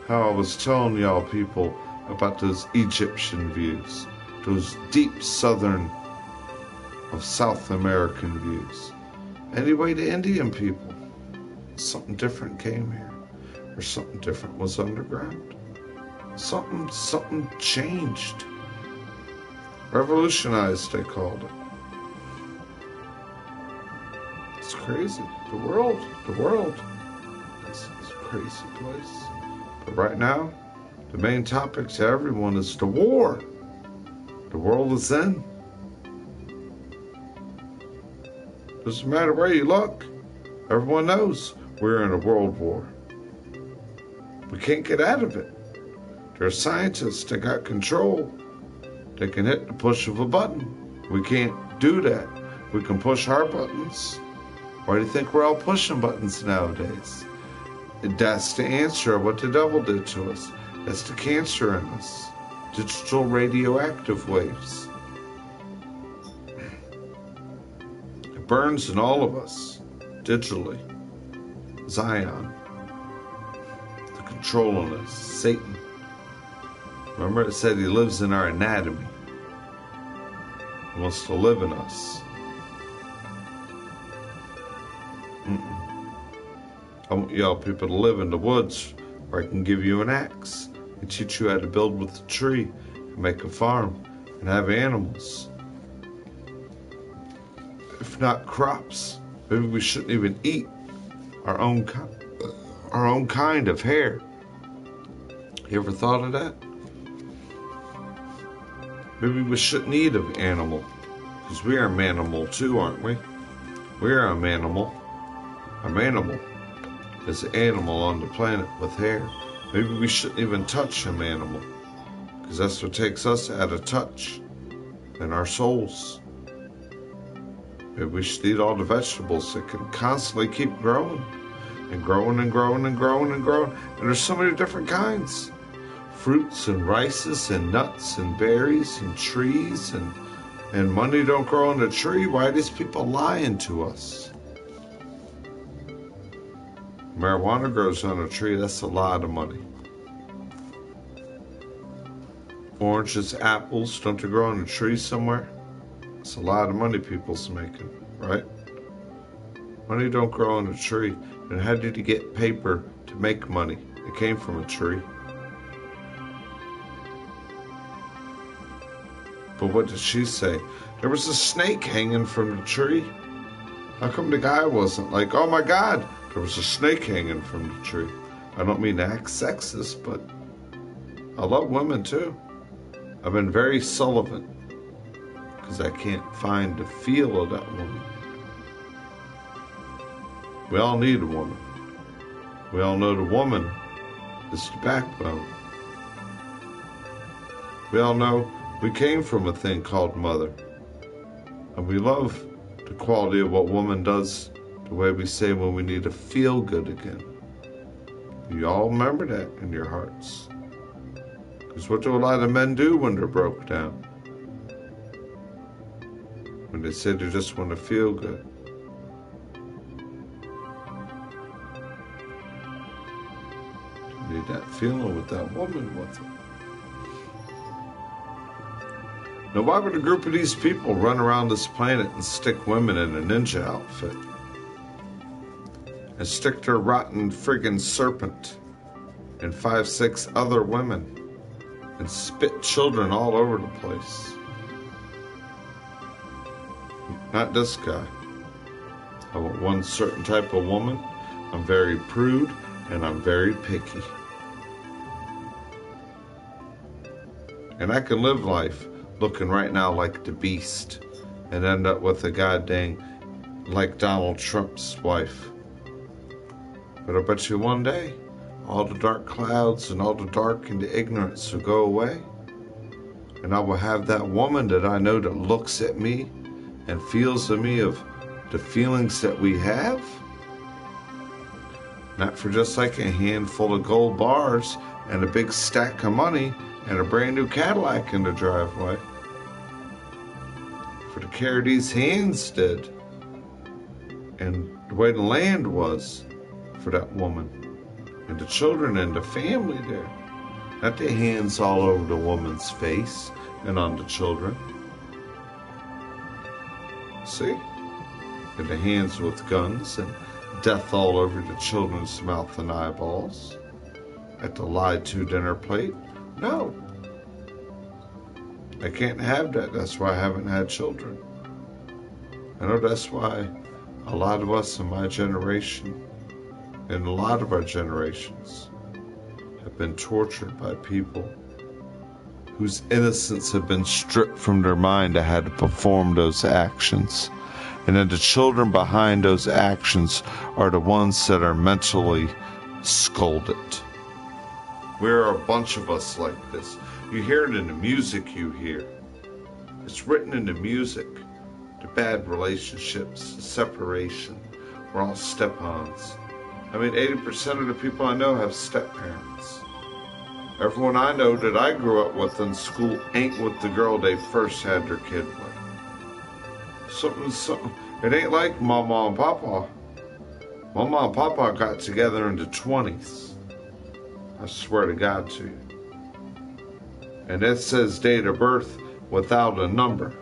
how I was telling y'all people about those Egyptian views, those deep southern of South American views. Anyway, the Indian people, something different came here, or something different was underground. Something changed. Revolutionized, they called it. It's crazy. The world is a crazy place. But right now, the main topic to everyone is the war. The world is in. Doesn't matter where you look. Everyone knows we're in a world war. We can't get out of it. There are scientists that got control. They can hit the push of a button. We can't do that. We can push our buttons. Why do you think we're all pushing buttons nowadays? That's the answer of what the devil did to us. That's the cancer in us. Digital radioactive waves. It burns in all of us, digitally. Zion. The controlling us. Satan. Remember it said he lives in our anatomy. He wants to live in us. I want y'all people to live in the woods where I can give you an axe and teach you how to build with a tree and make a farm and have animals. If not crops, maybe we shouldn't even eat our own kind of hair. You ever thought of that? Maybe we shouldn't eat an animal, because we are an animal too, aren't we? We are a manimal. A manimal is an animal on the planet with hair. Maybe we shouldn't even touch an animal, because that's what takes us out of touch and our souls. Maybe we should eat all the vegetables that can constantly keep growing and growing and growing and growing and growing. And there's so many different kinds. Fruits and rices and nuts and berries and trees and money don't grow on the tree. Why are these people lying to us? Marijuana grows on a tree, that's a lot of money. Oranges, apples, don't they grow on a tree somewhere? It's a lot of money people's making, right? Money don't grow on a tree. And how did you get paper to make money? It came from a tree. But what did she say? There was a snake hanging from the tree. How come the guy wasn't like, oh my God, there was a snake hanging from the tree? I don't mean to act sexist, but I love women too. I've been very Sullivan because I can't find the feel of that woman. We all need a woman. We all know the woman is the backbone. We all know we came from a thing called mother. And we love the quality of what woman does, the way we say when we need to feel good again. You all remember that in your hearts. Because what do a lot of men do when they're broke down? When they say they just want to feel good. You need that feeling with that woman with them. Now, why would a group of these people run around this planet and stick women in a ninja outfit? And stick their rotten friggin' serpent and 5-6 other women and spit children all over the place? Not this guy. I want one certain type of woman. I'm very prude and I'm very picky. And I can live life looking right now like the beast and end up with a goddamn like Donald Trump's wife. But I bet you one day all the dark clouds and all the dark and the ignorance will go away, and I will have that woman that I know that looks at me and feels of me of the feelings that we have, not for just like a handful of gold bars and a big stack of money and a brand new Cadillac in the driveway. For the care these hands did and the way the land was for that woman and the children and the family there. not their hands all over the woman's face and on the children. See? And the hands with guns and death all over the children's mouth and eyeballs. At the lied to dinner plate. No. I can't have that. That's why I haven't had children. I know that's why a lot of us in my generation, and a lot of our generations, have been tortured by people whose innocence have been stripped from their mind to had to perform those actions. And then the children behind those actions are the ones that are mentally scolded. We're a bunch of us like this. You hear it in the music you hear. It's written in the music. The bad relationships, the separation. We're all step-ons. I mean, 80% of the people I know have step-parents. Everyone I know that I grew up with in school ain't with the girl they first had their kid with. Something. It ain't like Mama and Papa. Mama and Papa got together in the 20s. I swear to God to you. And it says date of birth without a number.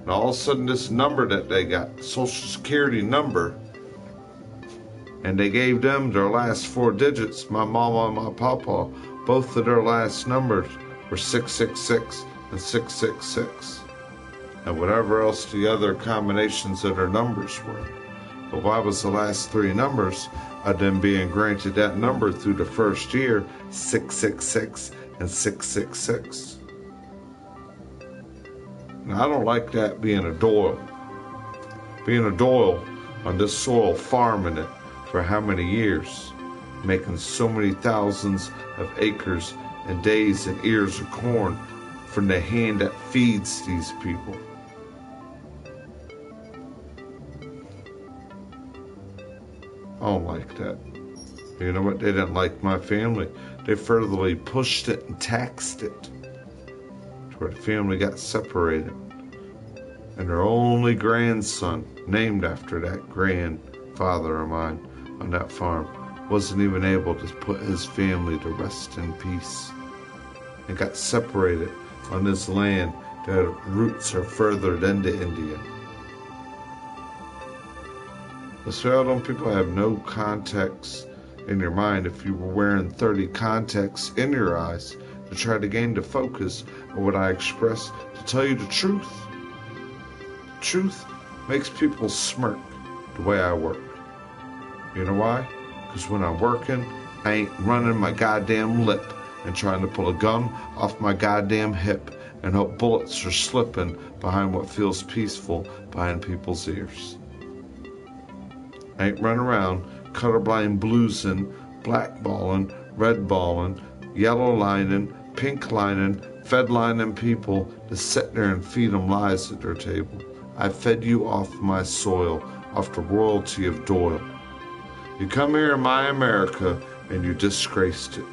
And all of a sudden this number that they got, Social Security number, and they gave them their last 4 digits, my mama and my papa, both of their last numbers were 666 and 666. And whatever else the other combinations of their numbers were. But why was the last 3 numbers of them being granted that number through the first year, 666 and 666? Now, I don't like that being a Doyle. Being a Doyle on this soil, farming it for how many years, making so many thousands of acres and days and ears of corn from the hand that feeds these people. I don't like that. You know what? They didn't like my family. They furtherly pushed it and taxed it to where the family got separated. And their only grandson, named after that grandfather of mine on that farm, wasn't even able to put his family to rest in peace. And got separated on this land that roots are furthered into India. So don't people have no context in your mind if you were wearing 30 contacts in your eyes to try to gain the focus of what I express to tell you the truth. Truth makes people smirk the way I work. You know why? Because when I'm working, I ain't running my goddamn lip and trying to pull a gun off my goddamn hip and hope bullets are slipping behind what feels peaceful behind people's ears. I ain't running around colorblind bluesing, blackballing, redballing, yellow lining, pink lining, fed lining people to sit there and feed them lies at their table. I fed you off my soil, off the royalty of Doyle. You come here in my America and you disgraced it.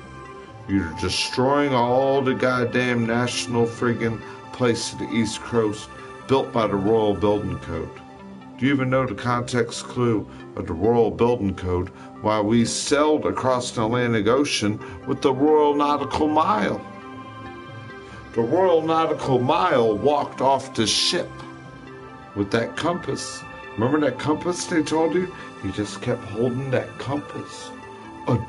You're destroying all the goddamn national friggin' place of the East Coast built by the Royal Building Code. Do you even know the context clue of the Royal Building Code while we sailed across the Atlantic Ocean with the Royal Nautical Mile? The Royal Nautical Mile walked off the ship with that compass. Remember that compass they told you? You just kept holding that compass.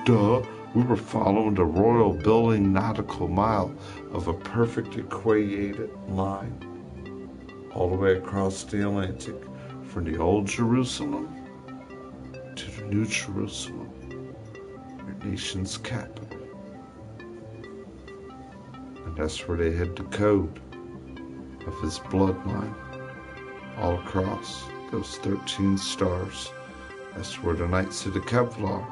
Duh. We were following the Royal Building Nautical Mile of a perfect equated line all the way across the Atlantic. From the old Jerusalem to the new Jerusalem, your nation's capital. And that's where they had the code of his bloodline all across those 13 stars. That's where the Knights of the Kevlar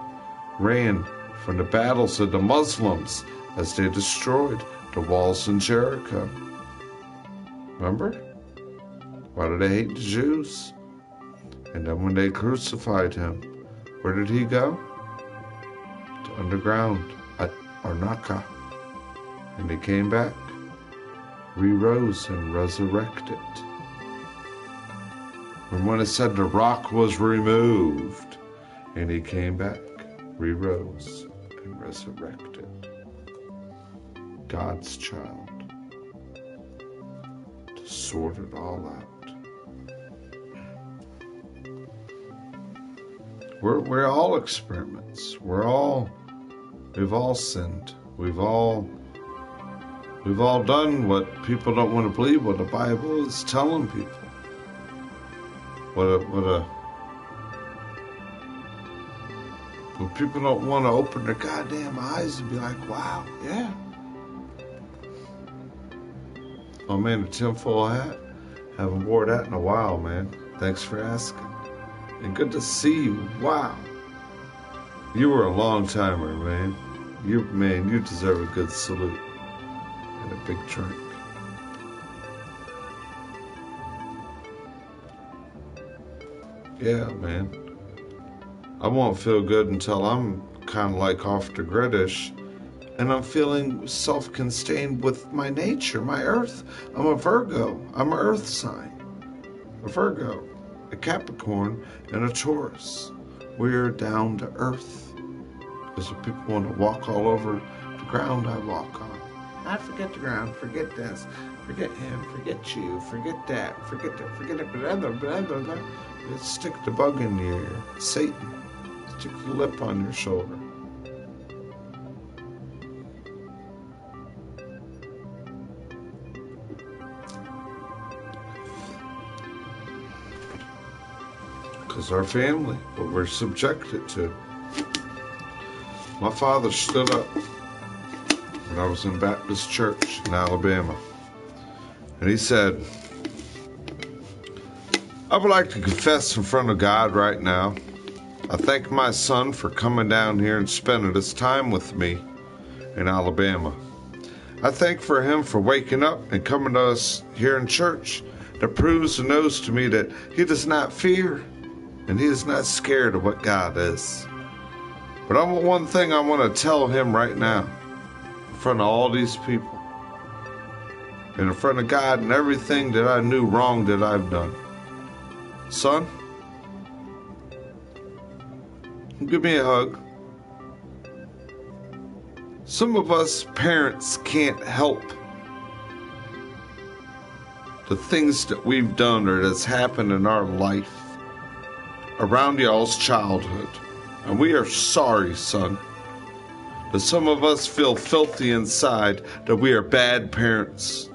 ran from the battles of the Muslims as they destroyed the walls in Jericho. Remember? Why did they hate the Jews? And then when they crucified him, where did he go? To underground at Arnaka. And he came back, re-rose and resurrected. And when it said the rock was removed, and he came back, re-rose and resurrected. God's child to sort it all out. We're all experiments. We've all sinned. We've all done what people don't want to believe, what the Bible is telling people. When people don't want to open their goddamn eyes and be like, wow, yeah. Oh man, a tinfoil hat. Haven't wore that in a while, man. Thanks for asking. And good to see you. Wow. You were a long timer, man. You deserve a good salute. And a big drink. Yeah, man. I won't feel good until I'm kind of like off the gridish. And I'm feeling self-contained with my nature, my earth. I'm a Virgo. I'm an earth sign. A Virgo, a Capricorn, and a Taurus. We're down to earth. Because if people want to walk all over the ground I walk on. I forget the ground, forget this, forget him, forget you, forget that, forget it, blah, blah, blah, blah, blah. Stick the bug in your ear. Satan. Stick the lip on your shoulder. Because our family, what we're subjected to. My father stood up when I was in Baptist church in Alabama. And he said, I would like to confess in front of God right now. I thank my son for coming down here and spending his time with me in Alabama. I thank for him for waking up and coming to us here in church. That proves and knows to me that he does not fear and he is not scared of what God is. But I want one thing I want to tell him right now in front of all these people and in front of God and everything that I knew wrong that I've done. Son, give me a hug. Some of us parents can't help the things that we've done or that's happened in our life around y'all's childhood. And we are sorry, son, that some of us feel filthy inside, that we are bad parents.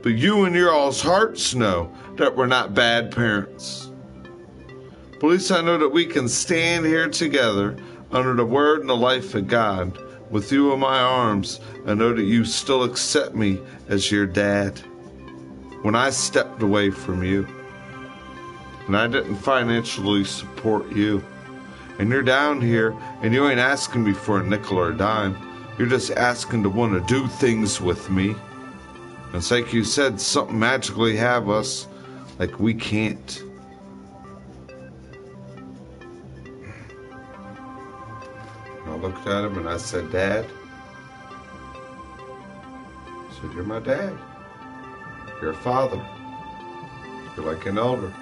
But you and your all's hearts know that we're not bad parents. But at least I know that we can stand here together under the word and the life of God with you in my arms and know that you still accept me as your dad when I stepped away from you and I didn't financially support you. And you're down here and you ain't asking me for a nickel or a dime. You're just asking to want to do things with me. And it's like you said, something magically have us like we can't. I looked at him and I said, Dad. I said, you're my dad. You're a father. You're like an elder.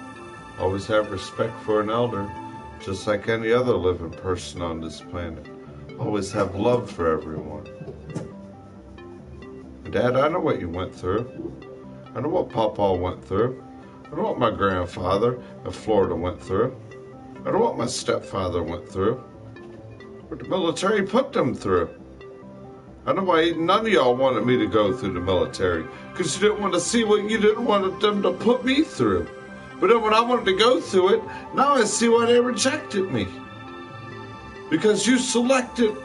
Always have respect for an elder, just like any other living person on this planet. Always have love for everyone. Dad, I know what you went through. I know what Papa went through. I know what my grandfather in Florida went through. I know what my stepfather went through. What the military put them through. I know why none of y'all wanted me to go through the military. Because you didn't want to see what you didn't want them to put me through. But then when I wanted to go through it, now I see why they rejected me. Because you selected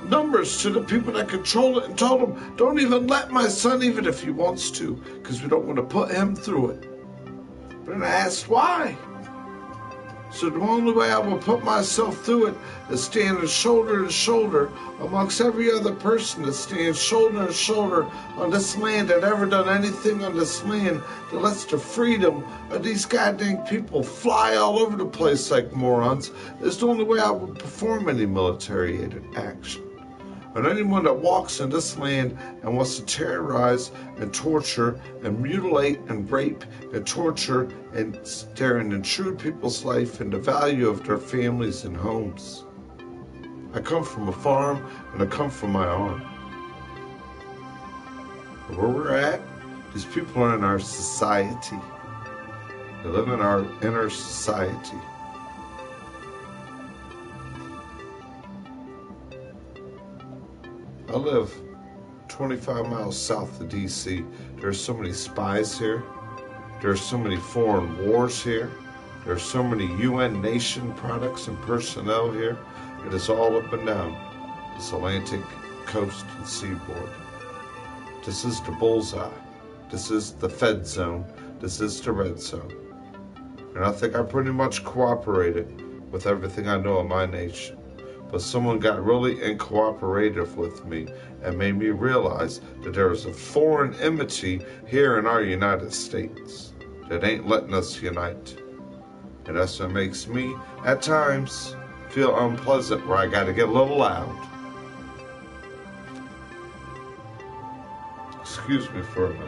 numbers to the people that control it and told them, don't even let my son, even if he wants to, because we don't want to put him through it. But then I asked why. So the only way I will put myself through it is standing shoulder to shoulder amongst every other person that stands shoulder to shoulder on this land that ever done anything on this land that lets the freedom of these goddamn people fly all over the place like morons. It's the only way I will perform any military-aided action. And anyone that walks in this land and wants to terrorize and torture and mutilate and rape and torture and stare and intrude people's life and the value of their families and homes. I come from a farm and I come from my arm. Where we're at, these people are in our society. They live in our inner society. I live 25 miles south of DC. There's so many spies here. There's so many foreign wars here. There's so many UN nation products and personnel here. It is all up and down this Atlantic coast and seaboard. This is the bullseye. This is the Fed zone. This is the red zone. And I think I pretty much cooperated with everything I know of my nation. But someone got really uncooperative with me and made me realize that there is a foreign enmity here in our United States that ain't letting us unite. And that's what makes me, at times, feel unpleasant where I gotta get a little loud. Excuse me for a minute.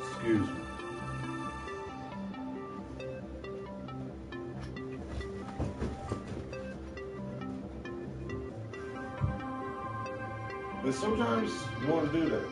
Excuse me. But sometimes you want to do that.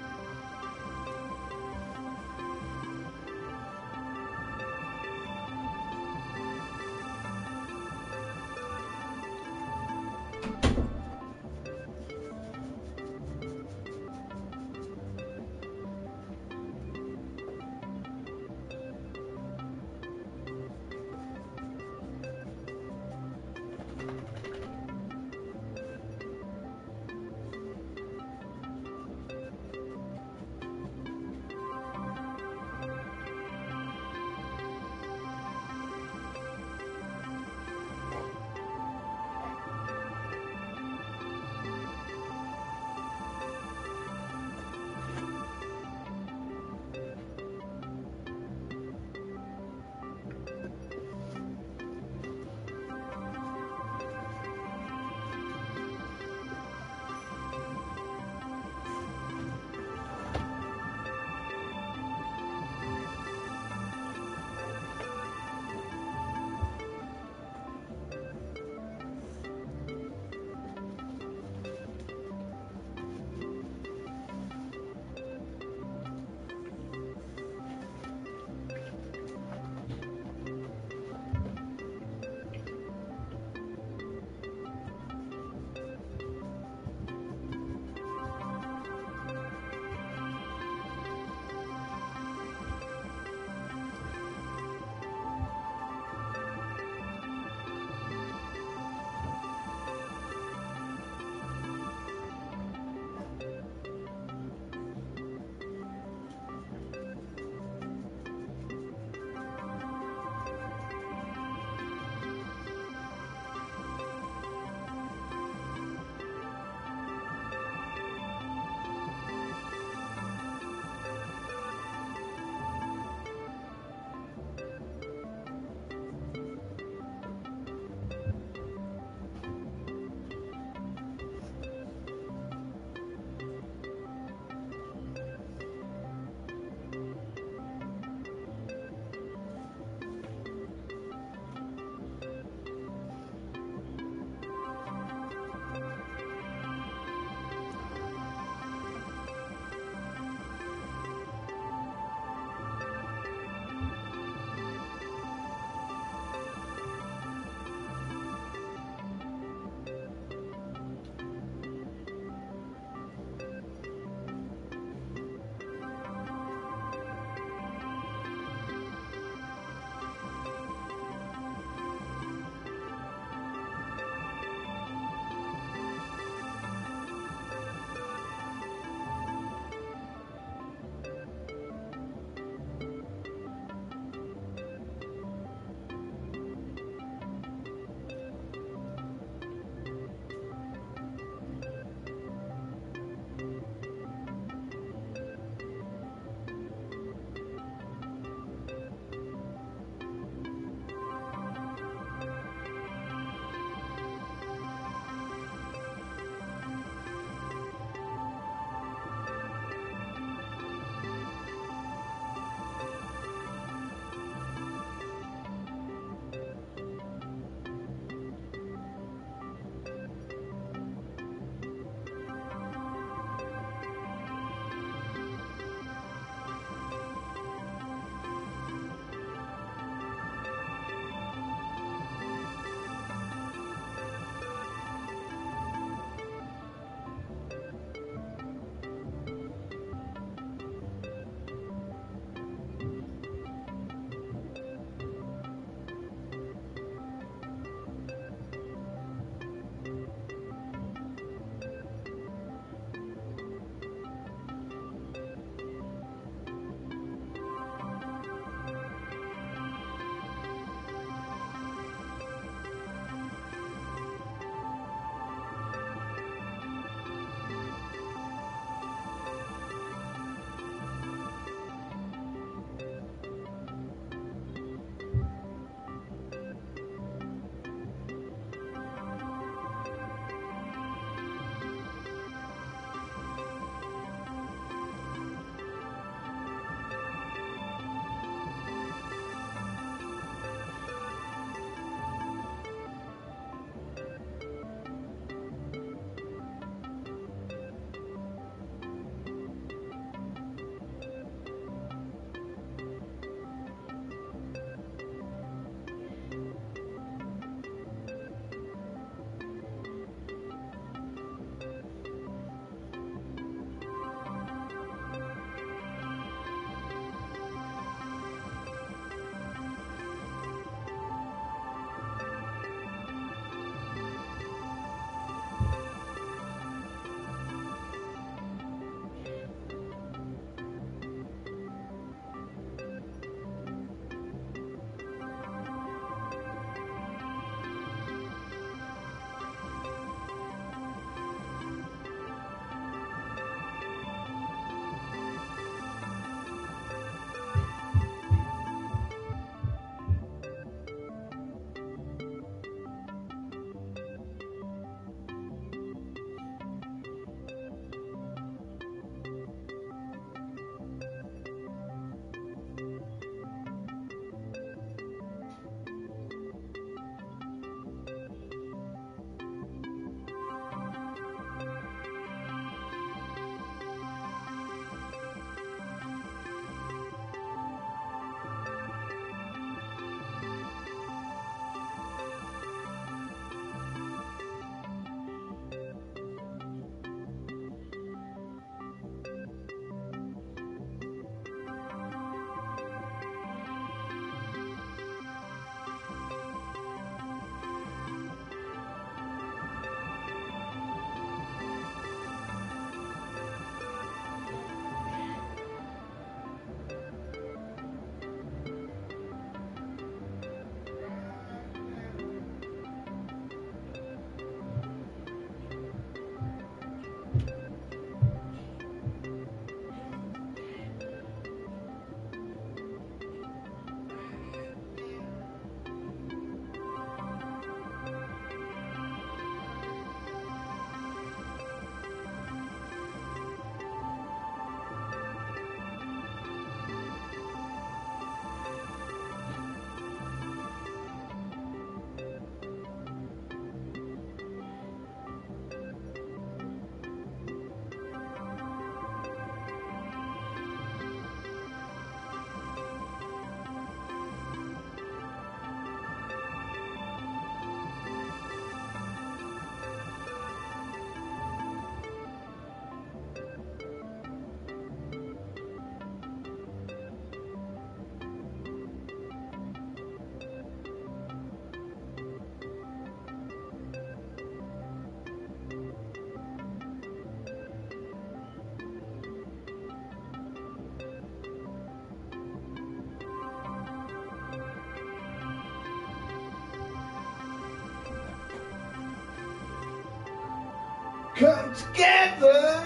come together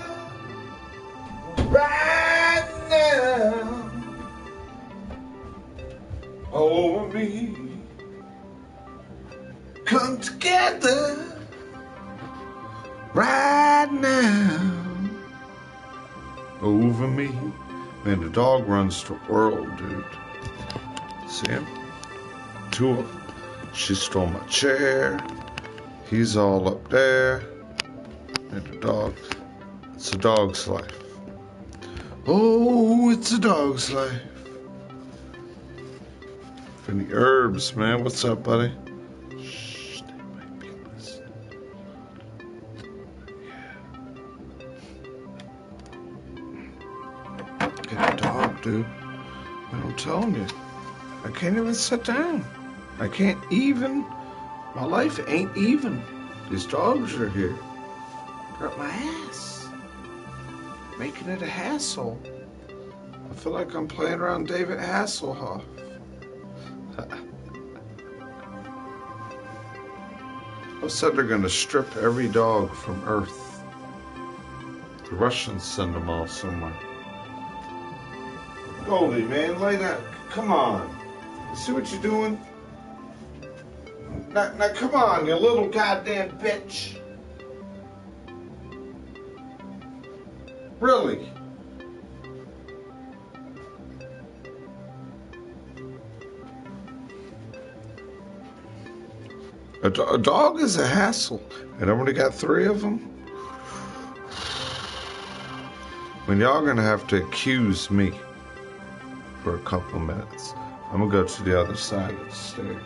right now over me. Come together right now over me. Man, the dog runs the world, dude. See him? Two of them. She stole my chair. He's all up there. And the dog. It's a dog's life. Oh, it's a dog's life. Any herbs, man? What's up, buddy? Shh, they might be listening. Yeah. Get a dog, dude. I'm telling you, I can't even sit down. I can't even. My life ain't even. These dogs are here. They're up my ass. Making it a hassle. I feel like I'm playing around David Hasselhoff. I said they're gonna strip every dog from Earth. The Russians send them all somewhere. Goldie, man, lay down. Come on. See what you're doing? Now, come on, you little goddamn bitch. Really? A dog is a hassle, and I only got 3 of them. When y'all gonna have to accuse me for a couple minutes. I'm gonna go to the other side of the stairs.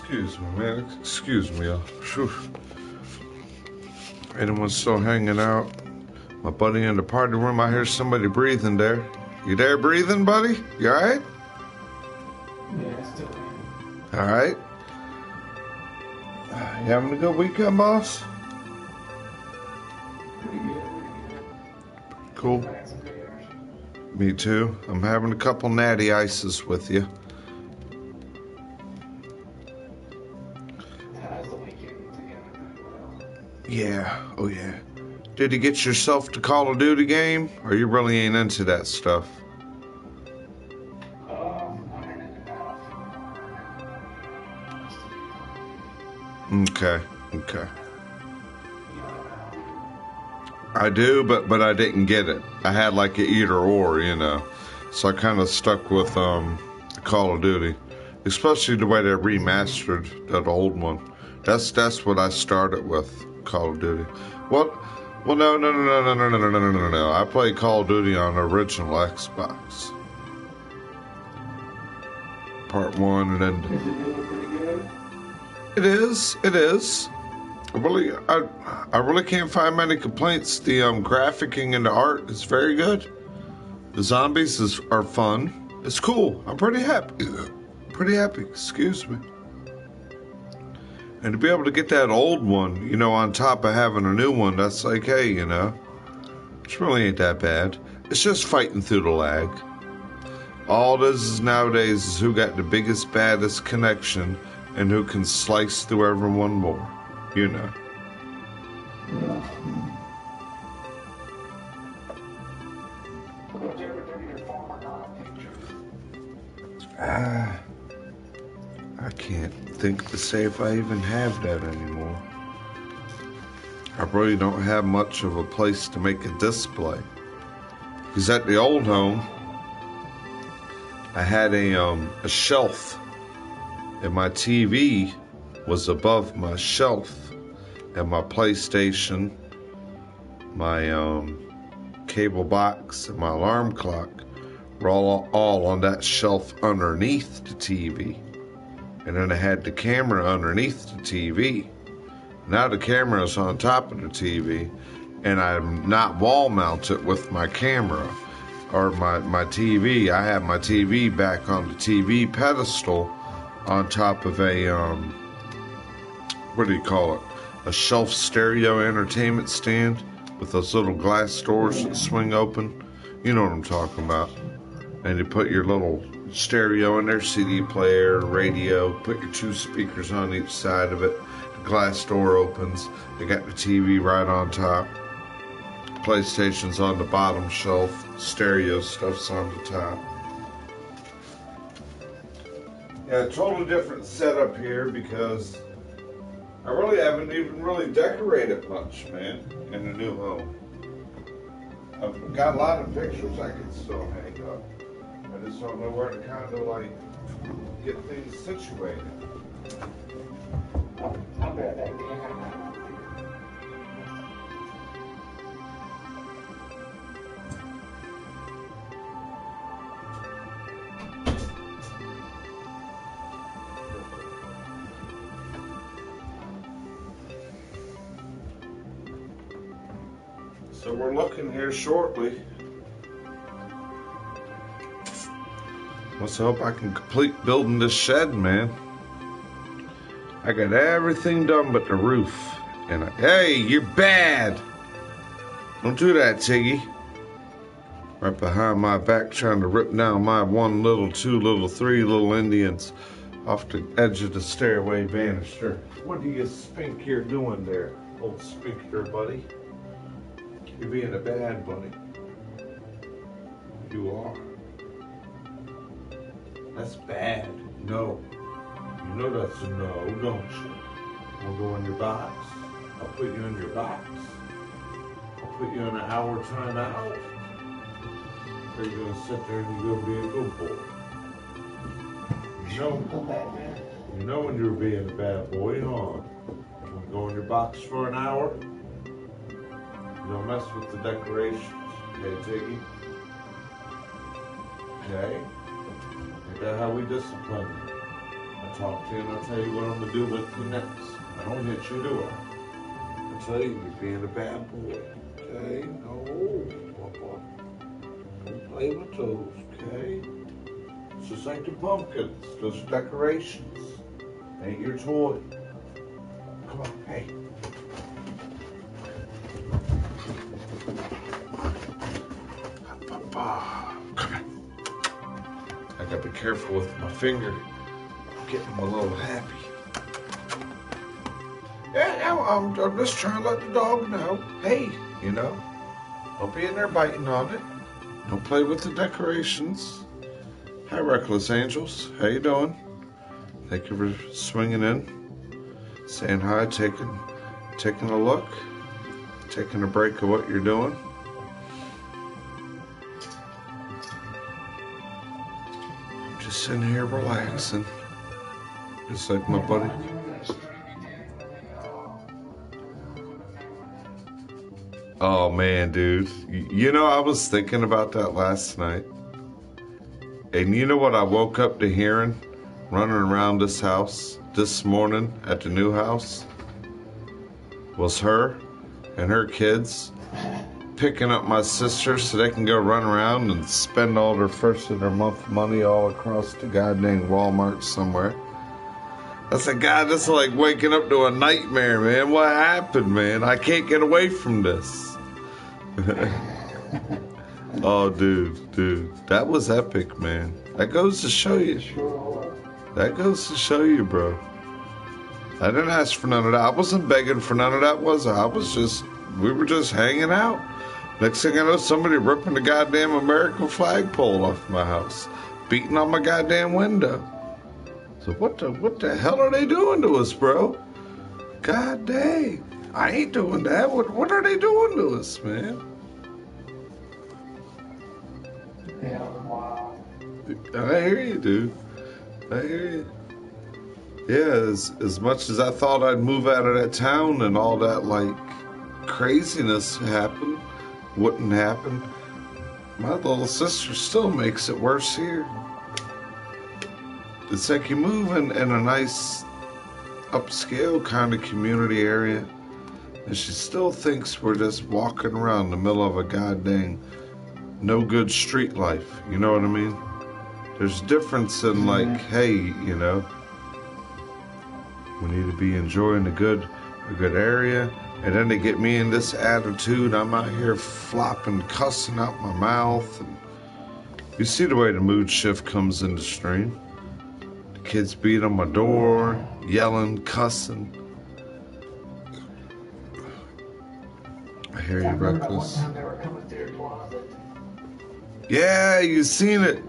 Excuse me, man. Excuse me. Phew. Anyone still hanging out? My buddy in the party room. I hear somebody breathing there. You there breathing, buddy? You alright? Yeah, still in. Alright. You having a good weekend, boss? Pretty good. Cool. I had some beers. Me too. I'm having a couple natty ices with you. How's the weekend together? Yeah. Oh, yeah. Did you get yourself the Call of Duty game? Or you really ain't into that stuff? I'm in and out. Okay. Okay. I do, but I didn't get it. I had like a either or, you know. So I kind of stuck with Call of Duty, especially the way they remastered that old one. That's what I started with, Call of Duty. What? Well, no. I played Call of Duty on the original Xbox. Part 1 and then... Is it doing pretty good? It is. I really can't find many complaints. The graphicing and the art is very good. The zombies are fun. It's cool. I'm pretty happy. Pretty happy, excuse me. And to be able to get that old one, you know, on top of having a new one, that's like, hey, you know, it really ain't that bad. It's just fighting through the lag. All this is nowadays is who got the biggest, baddest connection and who can slice through everyone more, you know. Did you ever do your former picture? I can't think to say if I even have that anymore. I really don't have much of a place to make a display. Because at the old home, I had a shelf, and my TV was above my shelf, and my PlayStation, my cable box, and my alarm clock were all on that shelf underneath the TV. And then I had the camera underneath the TV. Now the camera is on top of the TV, and I'm not wall mounted with my camera or my TV. I have my TV back on the TV pedestal on top of a, what do you call it? A shelf stereo entertainment stand with those little glass doors that swing open. You know what I'm talking about. And you put your little stereo in there, CD player, radio, put your 2 speakers on each side of it. The glass door opens. You got the TV right on top. PlayStation's on the bottom shelf. Stereo stuff's on the top. Yeah, totally different setup here because I really haven't even really decorated much, man, in the new home. I've got a lot of pictures I can still hang up. I just don't know where to kind of like get things situated. I'll be right back. So we're looking here shortly. Let's hope I can complete building this shed, man. I got everything done but the roof. And hey, you're bad. Don't do that, Tiggy. Right behind my back trying to rip down my 1 little, 2 little, 3 little Indians off the edge of the stairway banister. What do you think you're doing there, old spinker buddy? You're being a bad buddy. You are. That's bad. No. You know that's a no, don't you? I'll go in your box. I'll put you in your box. I'll put you in an hour timeout. Or you're gonna sit there and you're gonna be a good boy. You know when you're being a bad boy, huh? You wanna go in your box for an hour? You don't mess with the decorations. Okay, Tiggy? Okay? Ain't that how we discipline you? I talk to you and I'll tell you what I'm gonna do with you next. I don't hit you, do I? I tell you, you're being a bad boy. Okay? No, Papa. Don't play with those, okay? It's just like the pumpkins. Those are decorations. Ain't your toy. Come on, hey. Papa, come here. I gotta be careful with my finger. I'm getting a little happy. Yeah, I'm just trying to let the dog know. Hey, you know, don't be in there biting on it. Don't play with the decorations. Hi, Reckless Angels. How you doing? Thank you for swinging in, saying hi, taking a look, taking a break of what you're doing. I'm just sitting here relaxing, just like my buddy. Oh man, dude. You know, I was thinking about that last night. And you know what I woke up to hearing running around this house this morning at the new house? Was her and her kids picking up my sister so they can go run around and spend all their first of their month money all across the goddamn Walmart somewhere. I said, God, this is like waking up to a nightmare, man. What happened, man? I can't get away from this. Oh, dude, that was epic, man. That goes to show you. That goes to show you, bro. I didn't ask for none of that. I wasn't begging for none of that, was I? We were just hanging out. Next thing I know, somebody ripping the goddamn American flagpole off my house, beating on my goddamn window. So what the hell are they doing to us, bro? God dang. I ain't doing that. What are they doing to us, man? Yeah, wow. I hear you, dude. I hear you. Yeah, as much as I thought I'd move out of that town and all that, like, craziness wouldn't happen, my little sister still makes it worse here. It's like you move in a nice upscale kind of community area, and she still thinks we're just walking around the middle of a goddamn no good street life. You know what I mean? There's difference in like, hey, you know, we need to be enjoying a good area, and then they get me in this attitude. I'm out here flopping, cussing out my mouth, and you see the way the mood shift comes in the stream. The kids beat on my door, yelling, cussing. I hear you, Reckless. One time they were coming through your closet. Yeah, you seen it.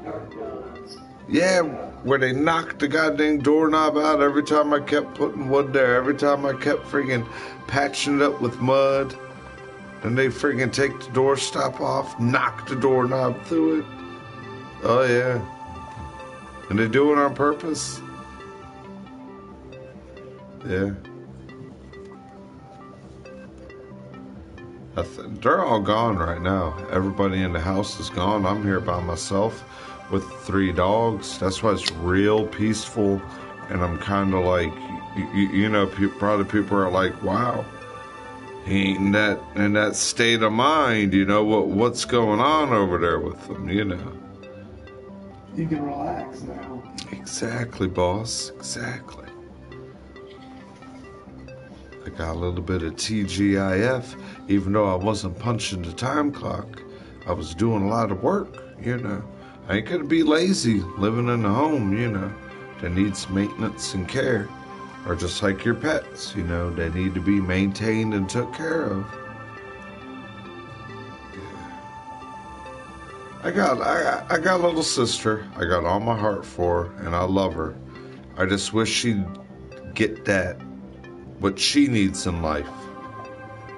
Yeah, where they knocked the goddamn doorknob out every time I kept putting wood there, every time I kept freaking patching it up with mud. Then they freaking take the doorstop off, knock the doorknob through it. Oh, yeah. And they do it on purpose? Yeah. They're all gone right now. Everybody in the house is gone. I'm here by myself with 3 dogs. That's why it's real peaceful. And I'm kind of like, you know, probably people are like, wow, he ain't in that state of mind. You know, what's going on over there with them, you know. You can relax now. Exactly, boss. Exactly. I got a little bit of TGIF. Even though I wasn't punching the time clock, I was doing a lot of work, you know. I ain't gonna be lazy living in a home, you know, that needs maintenance and care. Or just like your pets, you know, they need to be maintained and took care of. I got a little sister. I got all my heart for her, and I love her. I just wish she'd get that, what she needs in life.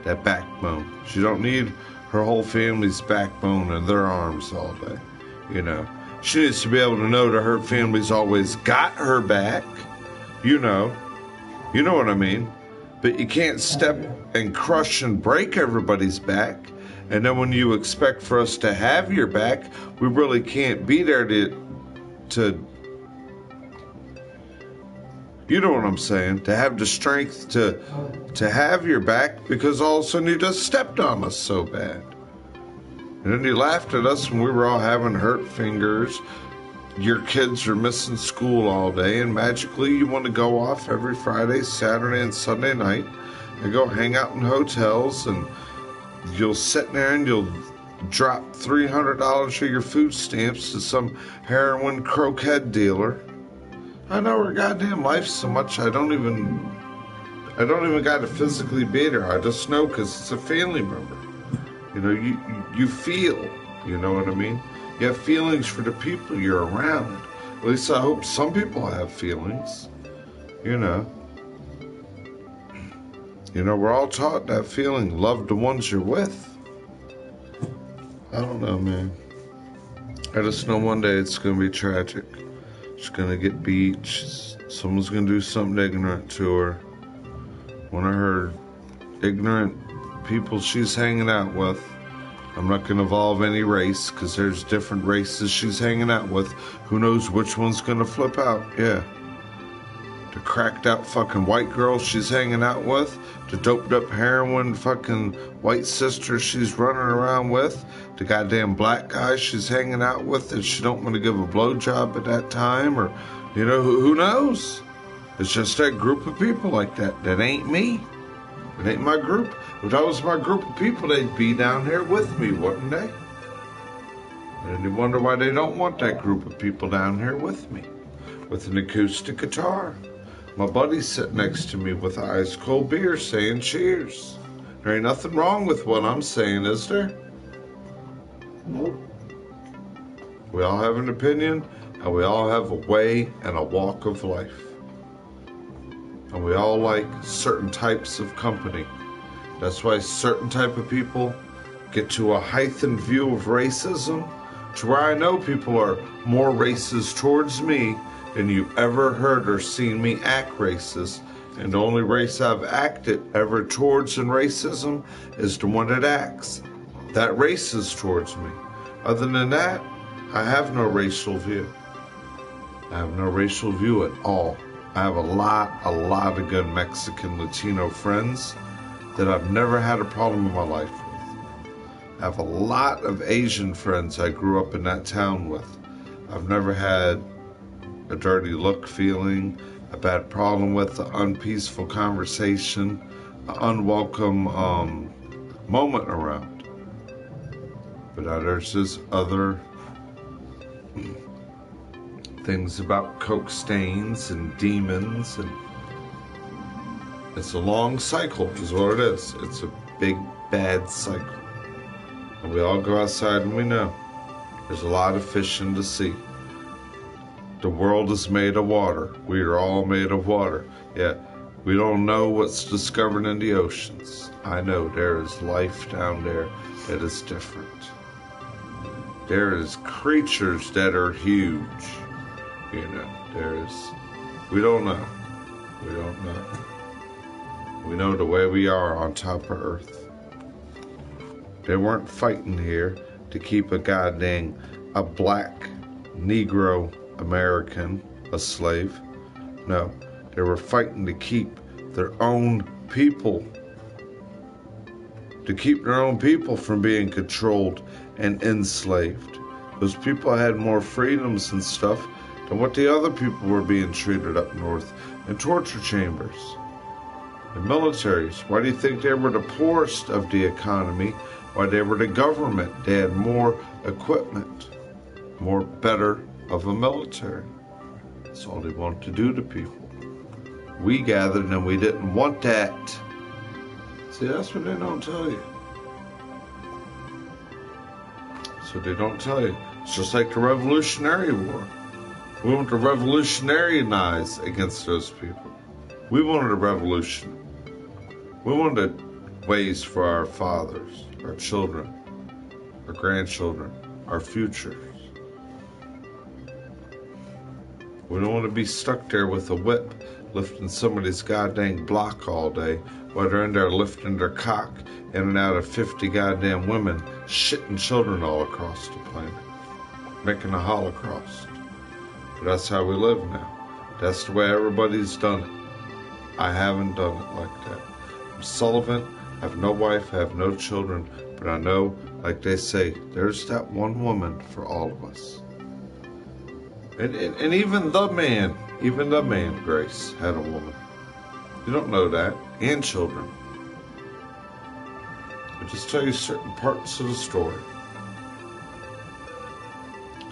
That backbone. She don't need her whole family's backbone in their arms all day, you know. She needs to be able to know that her family's always got her back, you know what I mean. But you can't step and crush and break everybody's back, and then when you expect for us to have your back, we really can't be there to You know what I'm saying? To have the strength to have your back because all of a sudden you just stepped on us so bad. And then you laughed at us when we were all having hurt fingers. Your kids are missing school all day, and magically you want to go off every Friday, Saturday, and Sunday night and go hang out in hotels, and you'll sit there and you'll drop $300 of your food stamps to some heroin croquette dealer. I know her goddamn life so much I don't even got to physically beat her. I just know because it's a family member. You know, you feel, you know what I mean? You have feelings for the people you're around. At least I hope some people have feelings. You know. You know, we're all taught that feeling. Love the ones you're with. I don't know, man. I just know one day it's going to be tragic. She's going to get beat. Someone's going to do something ignorant to her. One of her ignorant people she's hanging out with. I'm not going to involve any race because there's different races she's hanging out with. Who knows which one's going to flip out? Yeah. The cracked out fucking white girl she's hanging out with. The doped up heroin fucking white sister she's running around with. The goddamn black guy she's hanging out with that she don't want to give a blowjob at that time. Or, you know, who knows? It's just that group of people like that. That ain't me. It ain't my group. If that was my group of people, they'd be down here with me, wouldn't they? And you wonder why they don't want that group of people down here with me. With an acoustic guitar. My buddy's sitting next to me with an ice cold beer saying cheers. There ain't nothing wrong with what I'm saying, is there? Nope. We all have an opinion, and we all have a way and a walk of life. And we all like certain types of company. That's why certain type of people get to a heightened view of racism, to where I know people are more racist towards me than you've ever heard or seen me act racist. And the only race I've acted ever towards in racism is the one that acts. That racist towards me. Other than that, I have no racial view. I have no racial view at all. I have a lot of good Mexican Latino friends that I've never had a problem in my life with. I have a lot of Asian friends I grew up in that town with. I've never had a dirty look feeling, a bad problem with, an unpeaceful conversation, an unwelcome moment around. But there's just other things about coke stains and demons, and it's a long cycle is what it is. It's a big bad cycle. And we all go outside and we know there's a lot of fish in the sea. The world is made of water. We are all made of water. Yet we don't know what's discovered in the oceans. I know there is life down there that is different. There is creatures that are huge. You know, we don't know. We don't know. We know the way we are on top of Earth. They weren't fighting here to keep a black Negro American a slave. No, they were fighting to keep their own people. To keep their own people from being controlled and enslaved. Those people had more freedoms and stuff than what the other people were being treated up north in torture chambers, in militaries. Why do you think they were the poorest of the economy? Why they were the government? They had more equipment, more better of a military. That's all they wanted to do to people. We gathered and we didn't want that. See, that's what they don't tell you. So they don't tell you. It's just like the Revolutionary War. We want to revolutionize against those people. We wanted a revolution. We wanted ways for our fathers, our children, our grandchildren, our futures. We don't want to be stuck there with a whip, lifting somebody's goddamn block all day, while they're in there lifting their cock in and out of 50 goddamn women, shitting children all across the planet, making a Holocaust. But that's how we live now. That's the way everybody's done it. I haven't done it like that. I'm Sullivan. I have no wife. I have no children. But I know, like they say, there's that one woman for all of us. And even the man, Grace, had a woman. You don't know that. And children. I just tell you certain parts of the story.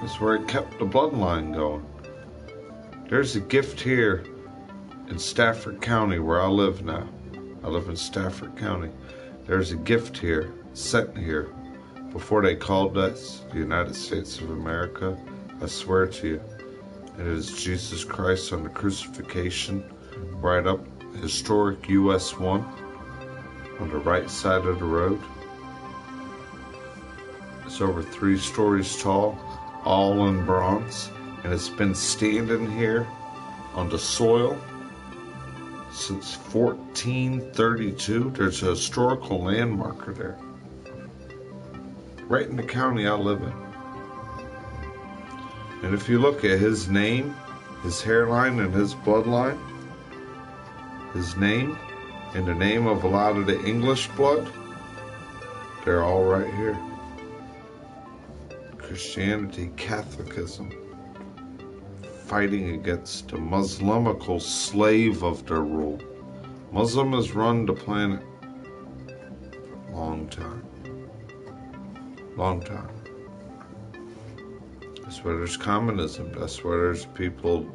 That's where he kept the bloodline going. There's a gift here in Stafford County where I live now. I live in Stafford County. There's a gift here, sent here, before they called us the United States of America. I swear to you. It is Jesus Christ on the crucifixion, right up historic US 1 on the right side of the road. It's over 3 stories tall, all in bronze, and it's been standing here on the soil since 1432. There's a historical landmarker there, right in the county I live in. And if you look at his name, his hairline, and his bloodline, his name, and the name of a lot of the English blood, they're all right here. Christianity, Catholicism, fighting against the Muslimical slave of their rule. Muslim has run the planet long time. Long time. That's where there's communism. That's where there's people,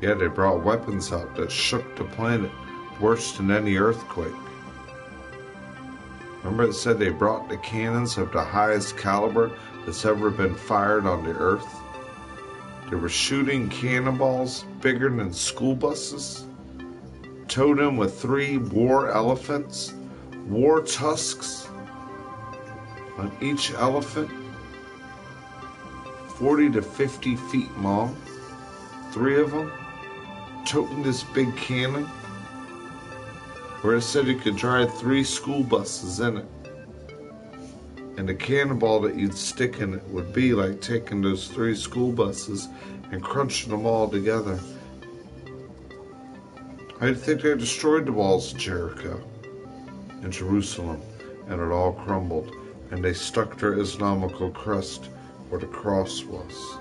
they brought weapons out that shook the planet worse than any earthquake. Remember it said they brought the cannons of the highest caliber that's ever been fired on the earth? They were shooting cannonballs bigger than school buses, towed in with 3 war elephants, war tusks on each elephant, 40 to 50 feet long, 3 of them, toting this big cannon, where it said you could drive 3 school buses in it. And the cannonball that you'd stick in it would be like taking those 3 school buses and crunching them all together. I think they destroyed the walls of Jericho and Jerusalem, and it all crumbled, and they stuck their Islamical crest where the cross was.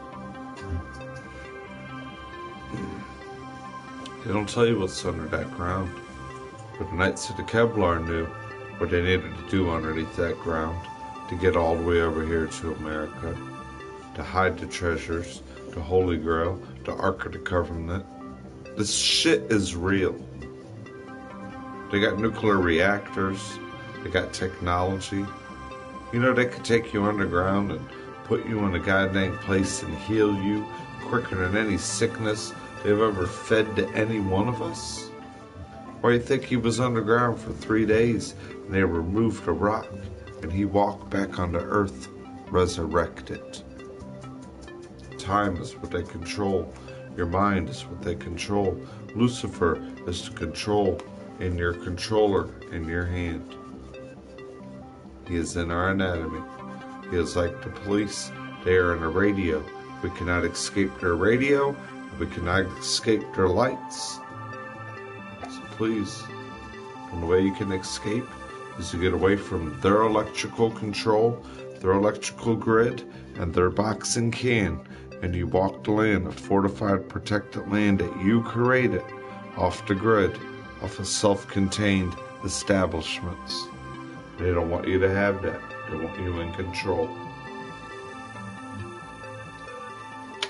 They don't tell you what's under that ground, but the Knights of the Kevlar knew what they needed to do underneath that ground to get all the way over here to America, to hide the treasures, the Holy Grail, the Ark of the Covenant. This shit is real. They got nuclear reactors, they got technology. You know, they could take you underground and put you in a goddamn place and heal you quicker than any sickness they've ever fed to any one of us. Why do you think he was underground for 3 days and they removed a rock and he walked back onto earth resurrected? Time is what they control. Your mind is what they control. Lucifer is to control in your controller in your hand. He is in our anatomy. He is like the police. They are in a radio. We cannot escape their radio. We cannot escape their lights. So please, the way you can escape is to get away from their electrical control, their electrical grid, and their boxing can. And you walk the land, a fortified, protected land that you created, off the grid, off of self-contained establishments. They don't want you to have that. They want you in control.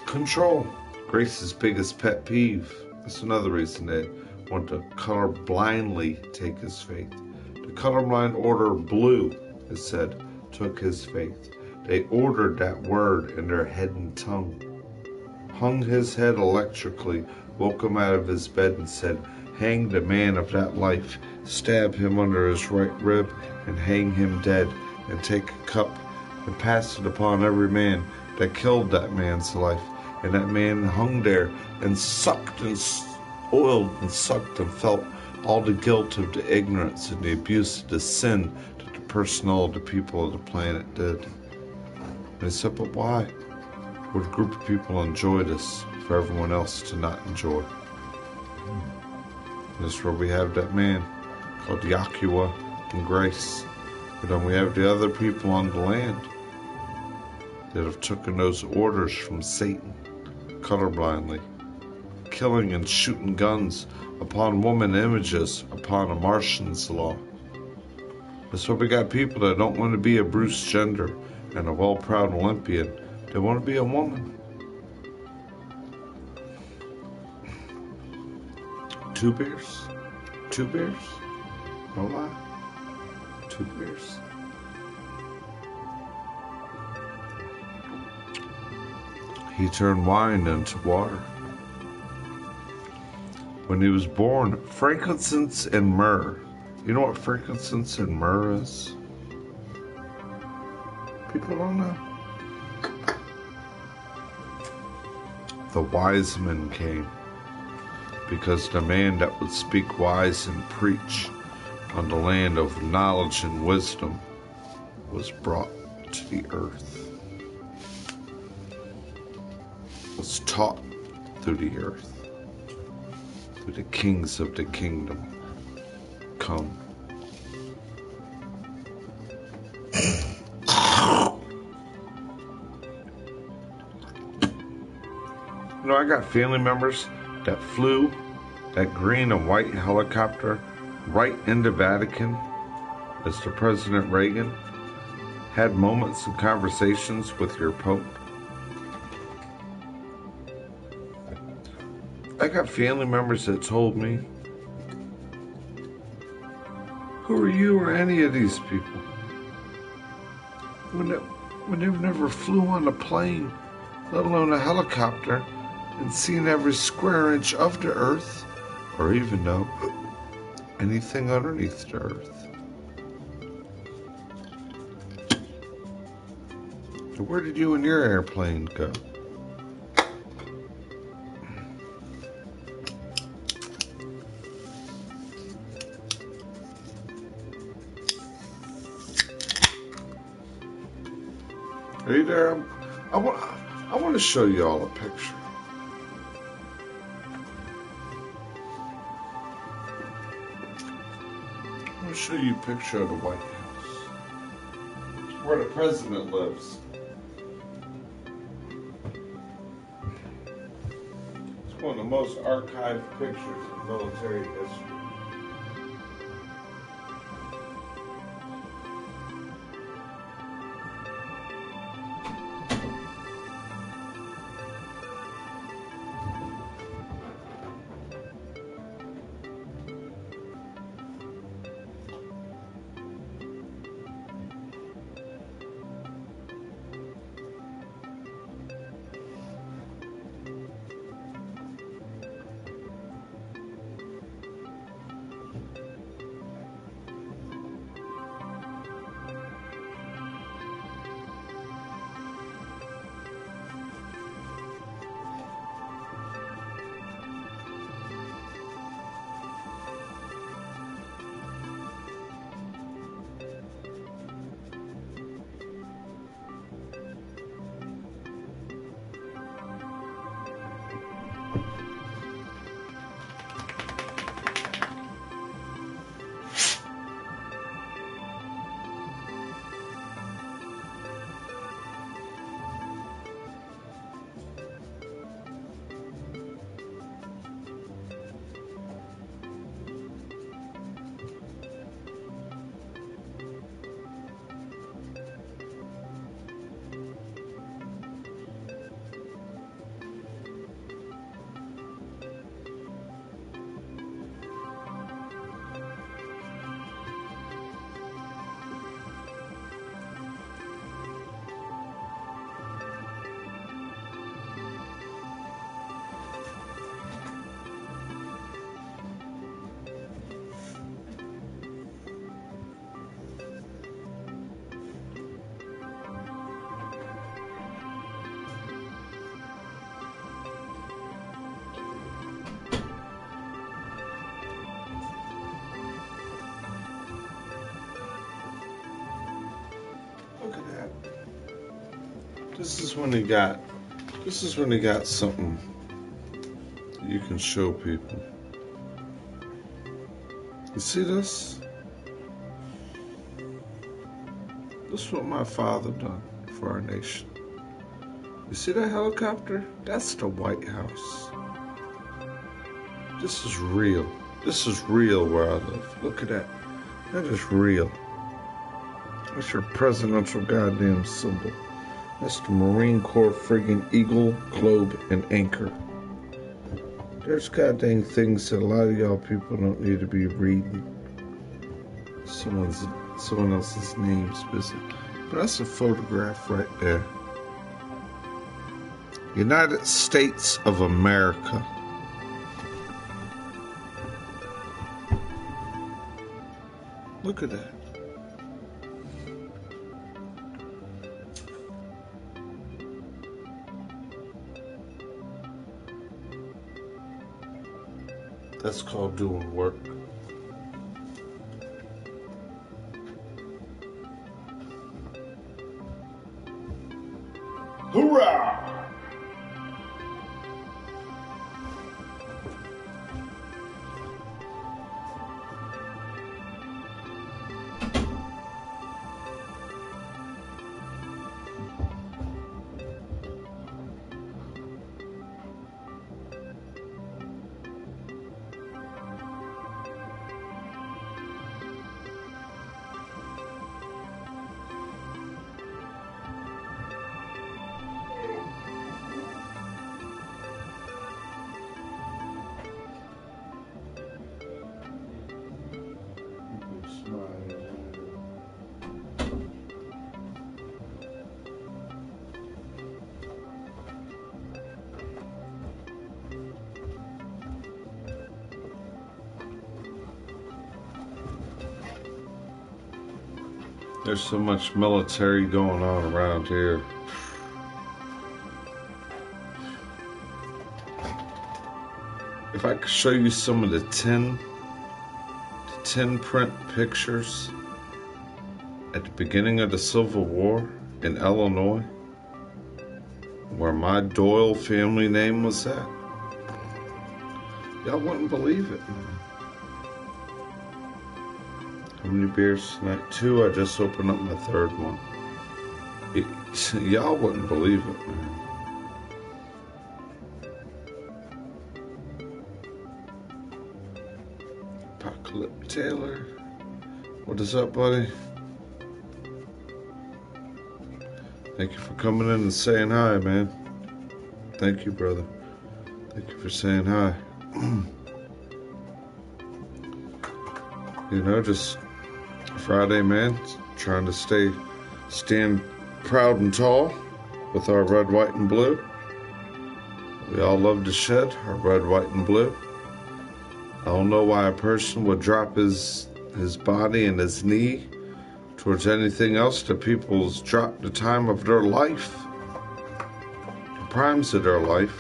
Control. Grace's biggest pet peeve. That's another reason they want to color blindly take his faith. The colorblind order blue, it said, took his faith. They ordered that word in their head and tongue. Hung his head electrically, woke him out of his bed and said, hang the man of that life, stab him under his right rib, and hang him dead, and take a cup and pass it upon every man that killed that man's life. And that man hung there and sucked and oiled and sucked and felt all the guilt of the ignorance and the abuse of the sin that the person, all the people of the planet did. And they said, but why would a group of people enjoy this for everyone else to not enjoy? This is where we have that man called Yakua and Grace. But then we have the other people on the land that have taken those orders from Satan colorblindly, killing and shooting guns upon woman images upon a Martian's law. That's why we got people that don't want to be a Bruce Jenner and a well-proud Olympian. They want to be a woman. 2 beers? 2 beers? No lie. 2 beers. He turned wine into water. When he was born, frankincense and myrrh. You know what frankincense and myrrh is? People don't know. The wise men came because the man that would speak wise and preach on the land of knowledge and wisdom was brought to the earth, was taught through the earth, through the kings of the kingdom come. You know, I got family members that flew that green and white helicopter right into Vatican as the President Reagan had moments and conversations with your Pope. I got family members that told me, who are you or any of these people? When they've never flew on a plane, let alone a helicopter, and seen every square inch of the earth, or even know anything underneath the earth. So where did you and your airplane go? Are you there? I want to show you all a picture. I want to show you a picture of the White House, where the president lives. It's one of the most archived pictures in military history. Look at that. This is when he got something that you can show people. You see this? This is what my father done for our nation. You see that helicopter? That's the White House. This is real. This is real where I live. Look at that. That is real. That's your presidential goddamn symbol. That's the Marine Corps friggin' eagle, globe, and anchor. There's goddamn things that a lot of y'all people don't need to be reading. Someone else's name's busy. But that's a photograph right there. United States of America. Look at that. That's called doing work. Hoorah! There's so much military going on around here. If I could show you some of the tin print pictures at the beginning of the Civil War in Illinois, where my Doyle family name was at, y'all wouldn't believe it. How many beers tonight? 2. I just opened up my 3rd one. Y'all wouldn't believe it, man. Apocalypse Taylor. What is up, buddy? Thank you for coming in and saying hi, man. Thank you, brother. Thank you for saying hi. You know, just Friday, man, trying to stand proud and tall with our red, white, and blue. We all love to shed our red, white, and blue. I don't know why a person would drop his body and his knee towards anything else that people's dropped the time of their life, the primes of their life,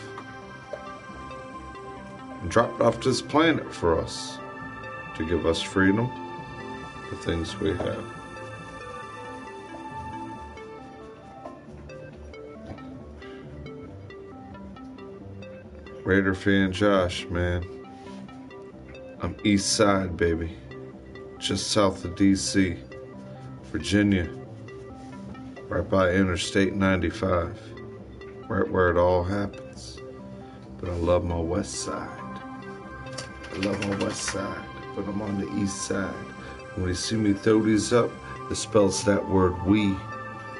and dropped off this planet for us to give us freedom, the things we have. Raider fan Josh, man. I'm east side, baby. Just south of D.C., Virginia. Right by Interstate 95. Right where it all happens. But I love my west side. I love my west side. But I'm on the east side. When you see me throw these up, it spells that word we,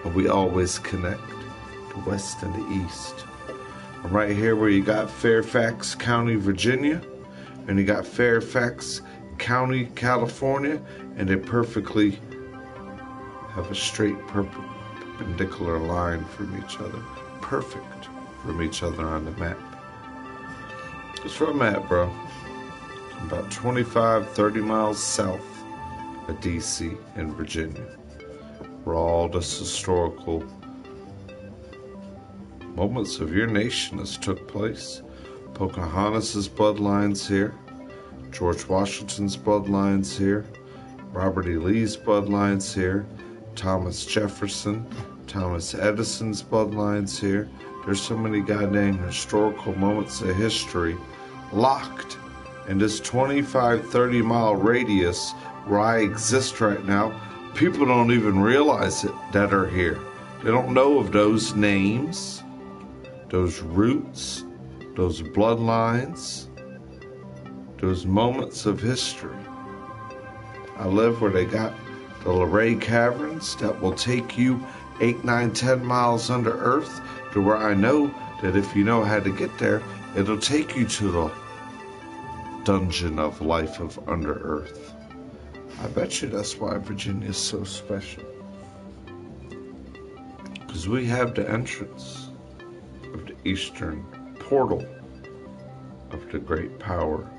and we always connect the west and the east. I'm right here where you got Fairfax County, Virginia, and you got Fairfax County, California, and they perfectly have a straight perpendicular line from each other. Perfect from each other on the map. That's where I'm at, bro. About 25, 30 miles south of D.C. in Virginia, where all this historical moments of your nation has took place. Pocahontas' bloodlines here, George Washington's bloodlines here, Robert E. Lee's bloodlines here, Thomas Jefferson, Thomas Edison's bloodlines here. There's so many goddamn historical moments of history locked in this 25, 30-mile radius where I exist right now, people don't even realize it that are here. They don't know of those names, those roots, those bloodlines, those moments of history. I live where they got the Luray Caverns that will take you 8, 9, 10 miles under earth to where I know that if you know how to get there, it'll take you to the dungeon of life of under earth. I bet you that's why Virginia is so special. Because we have the entrance of the eastern portal of the great power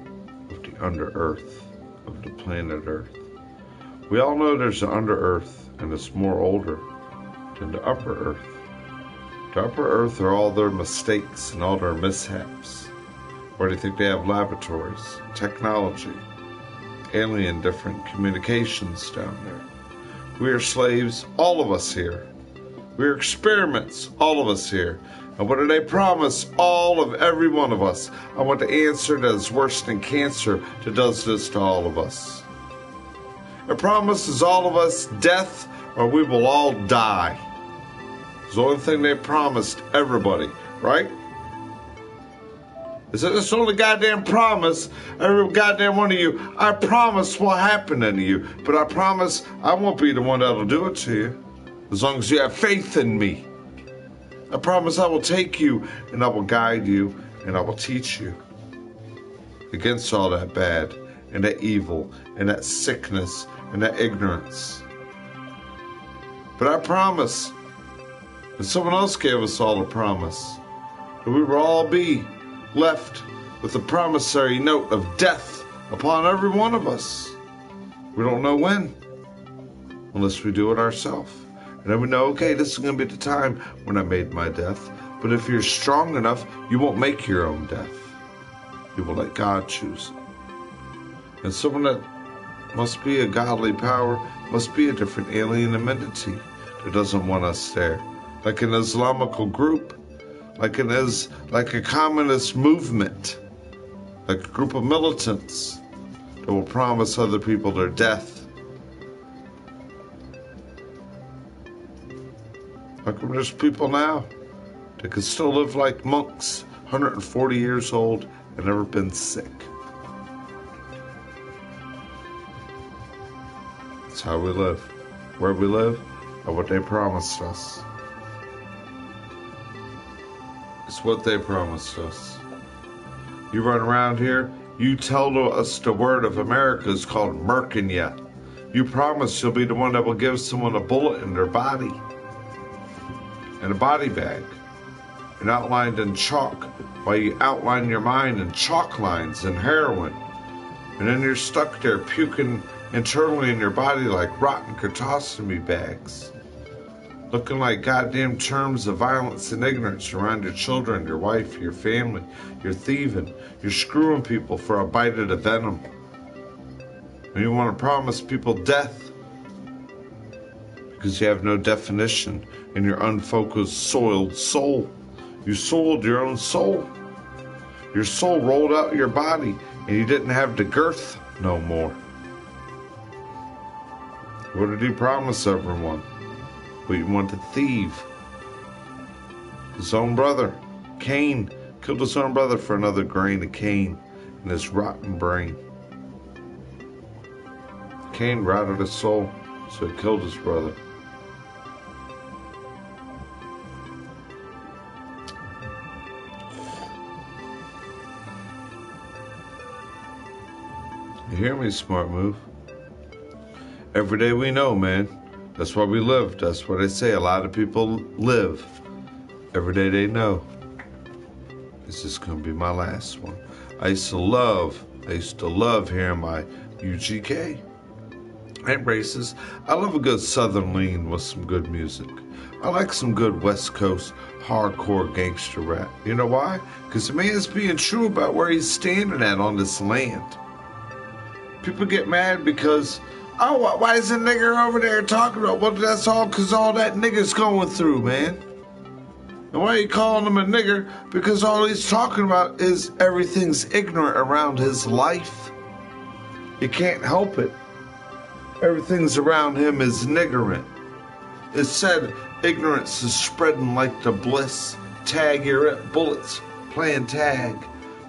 of the under earth of the planet Earth. We all know there's an under earth, and it's more older than the upper earth. The upper earth are all their mistakes and all their mishaps. Where do you think they have laboratories, technology, alien different communications down there? We are slaves, all of us here. We are experiments, all of us here. And what do they promise? All of every one of us. I want the answer that is worse than cancer that does this to all of us. It promises all of us death or we will all die. It's the only thing they promised everybody, right? It's the only goddamn promise, every goddamn one of you. I promise what happened to you, but I promise I won't be the one that'll do it to you. As long as you have faith in me. I promise I will take you and I will guide you and I will teach you against all that bad and that evil and that sickness and that ignorance. But I promise, and someone else gave us all a promise, that we will all be left with a promissory note of death upon every one of us. We don't know when, unless we do it ourselves. And then we know, okay, this is going to be the time when I made my death. But if you're strong enough, you won't make your own death. You will let God choose it. And someone that must be a godly power, must be a different alien entity that doesn't want us there. Like an Islamical group, like a communist movement, like a group of militants that will promise other people their death. How come there's people now that can still live like monks, 140 years old, and never been sick? That's how we live. Where we live, or what they promised us. It's what they promised us. You run around here, you tell us the word of America is called murking ya. You promise you'll be the one that will give someone a bullet in their body. In a body bag. And outlined in chalk while you outline your mind in chalk lines and heroin. And then you're stuck there puking internally in your body like rotten catastrophe bags. Looking like goddamn terms of violence and ignorance around your children, your wife, your family. You're thieving. You're screwing people for a bite of the venom. And you want to promise people death because you have no definition in your unfocused, soiled soul. You soiled your own soul. Your soul rolled out your body and you didn't have the girth no more. What did he promise everyone? Well, you want to thieve. His own brother, Cain, killed his own brother for another grain of cane in his rotten brain. Cain rotted his soul, so he killed his brother. You hear me, smart move? Every day we know, man. That's why we live. That's what I say. A lot of people live. Every day they know. This is going to be my last one. I used to love hearing my UGK. I ain't racist. I love a good southern lean with some good music. I like some good West Coast hardcore gangster rap. You know why? Because the man's being true about where he's standing at on this land. People get mad because, oh, why is the nigger over there talking about? Well, that's all because all that nigger's going through, man. And why are you calling him a nigger? Because all he's talking about is everything's ignorant around his life. You can't help it. Everything's around him is niggerant. It's said ignorance is spreading like the bliss. Tag your bullets, playing tag.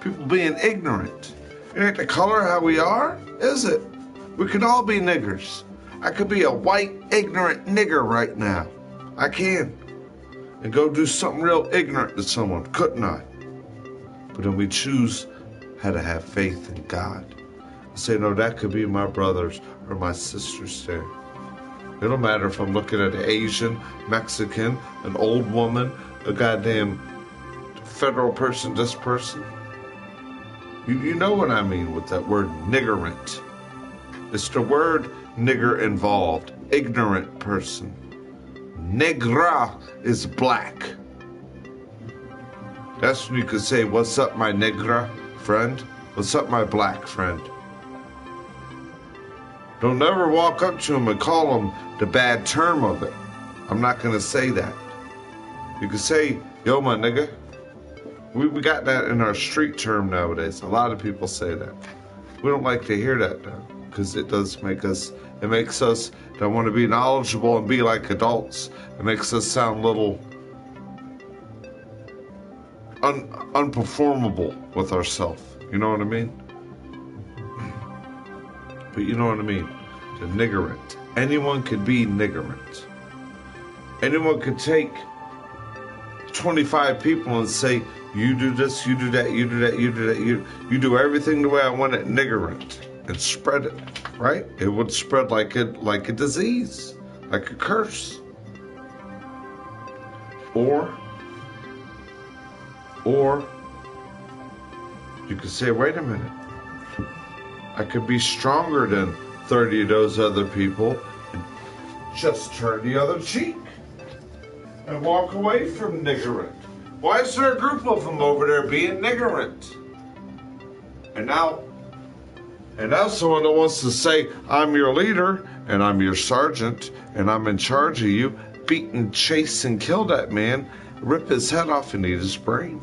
People being ignorant. It ain't the color how we are, is it? We could all be niggers. I could be a white, ignorant nigger right now. I can. And go do something real ignorant to someone, couldn't I? But then we choose how to have faith in God. I say, no, that could be my brothers or my sisters there. It don't matter if I'm looking at an Asian, Mexican, an old woman, a goddamn federal person, this person. You know what I mean with that word niggerant. It's the word nigger involved. Ignorant person. Negra is black. That's when you could say, what's up, my negra friend? What's up, my black friend? Don't never walk up to him and call him the bad term of it. I'm not going to say that. You can say, yo, my nigga. We got that in our street term nowadays. A lot of people say that. We don't like to hear that, though, because it makes us that want to be knowledgeable and be like adults. It makes us sound a little unperformable with ourselves. You know what I mean? But you know what I mean? The niggerant. Anyone could be niggerant. Anyone could take 25 people and say, you do this, you do that, you do that, you do that, you do everything the way I want it, niggerant, and spread it, right? It would spread like a disease, like a curse. Or you could say, wait a minute, I could be stronger than 30 of those other people and just turn the other cheek and walk away from niggerant. Why is there a group of them over there being niggerant? And now someone that wants to say, I'm your leader, and I'm your sergeant, and I'm in charge of you, beat and chase and kill that man, rip his head off and eat his brain.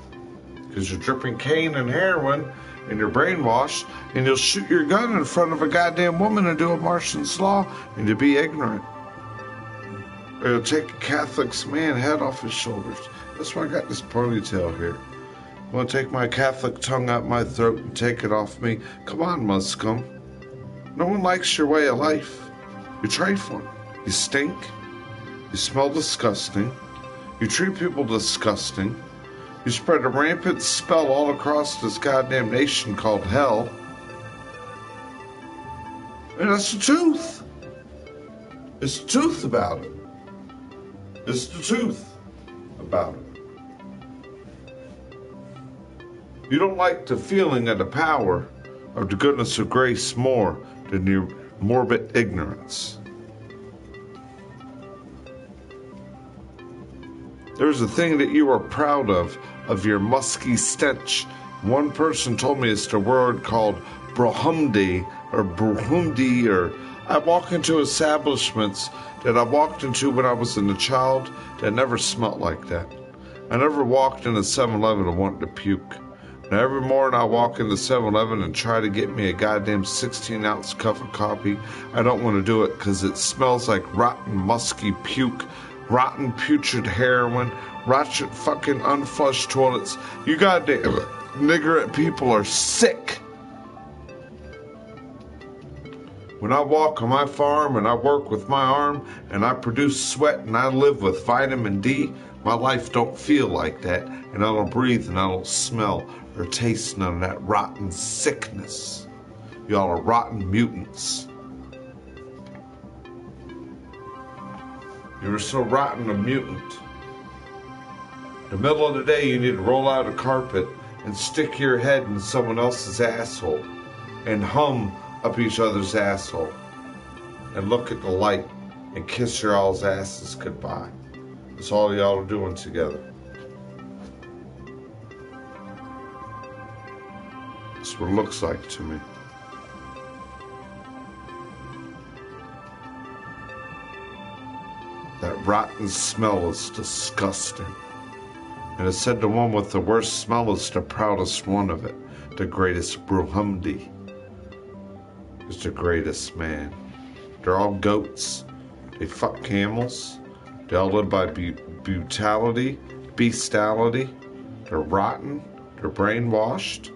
Because you're dripping cane and heroin, and you're brainwashed, and you'll shoot your gun in front of a goddamn woman and do a Martian's law, and you'll be ignorant. Or you'll take a Catholic's man head off his shoulders. That's why I got this ponytail here. Want to take my Catholic tongue out my throat and take it off me? Come on, Muscum. No one likes your way of life. You trifling. You stink. You smell disgusting. You treat people disgusting. You spread a rampant spell all across this goddamn nation called hell. And that's the truth. It's the truth about it. It's the truth about it. You don't like the feeling of the power of the goodness of grace more than your morbid ignorance. There's a thing that you are proud of your musky stench. One person told me it's the word called Bruhumdi, or I walk into establishments that I walked into when I was a child that never smelt like that. I never walked in a 7-Eleven and wanted to puke. Now every morning I walk into 7-Eleven and try to get me a goddamn 16-ounce cup of coffee. I don't want to do it because it smells like rotten, musky puke, rotten, putrid heroin, rotten, fucking unflushed toilets. You goddamn niggerant people are sick. When I walk on my farm and I work with my arm and I produce sweat and I live with vitamin D, my life don't feel like that, and I don't breathe and I don't smell or taste none of that rotten sickness. Y'all are rotten mutants. You're so rotten a mutant. In the middle of the day, you need to roll out a carpet and stick your head in someone else's asshole and hum up each other's asshole and look at the light and kiss your all's asses goodbye. That's all y'all are doing together. That's what it looks like to me. That rotten smell is disgusting. And it said the one with the worst smell is the proudest one of it. The greatest Bruhumdi is the greatest man. They're all goats. They fuck camels. They all live by brutality, bestiality. They're rotten. They're brainwashed.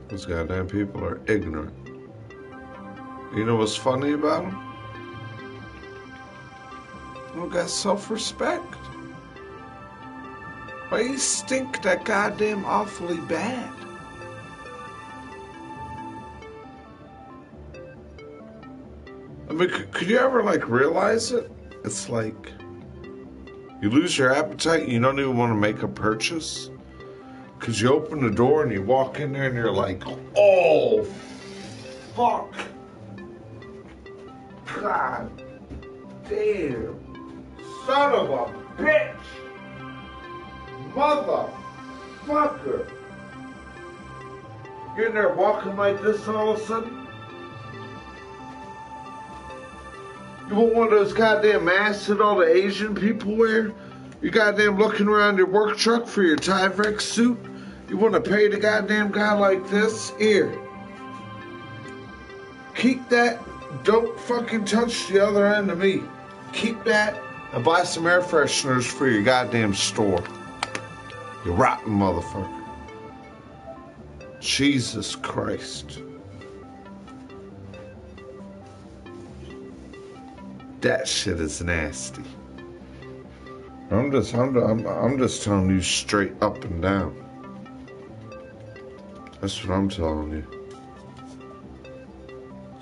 Those goddamn people are ignorant. You know what's funny about them? They don't got self-respect. Why you stink that goddamn awfully bad? I mean, could you ever, like, realize it? It's like, you lose your appetite and you don't even want to make a purchase. Because you open the door and you walk in there and you're like, oh, fuck. God damn. Son of a bitch. Motherfucker. You're in there walking like this all of a sudden? You want one of those goddamn masks that all the Asian people wear? You goddamn looking around your work truck for your Tgif suit? You want to pay the goddamn guy like this? Here. Keep that. Don't fucking touch the other end of me. Keep that and buy some air fresheners for your goddamn store. You rotten motherfucker. Jesus Christ. That shit is nasty. I'm just telling you straight up and down. That's what I'm telling you.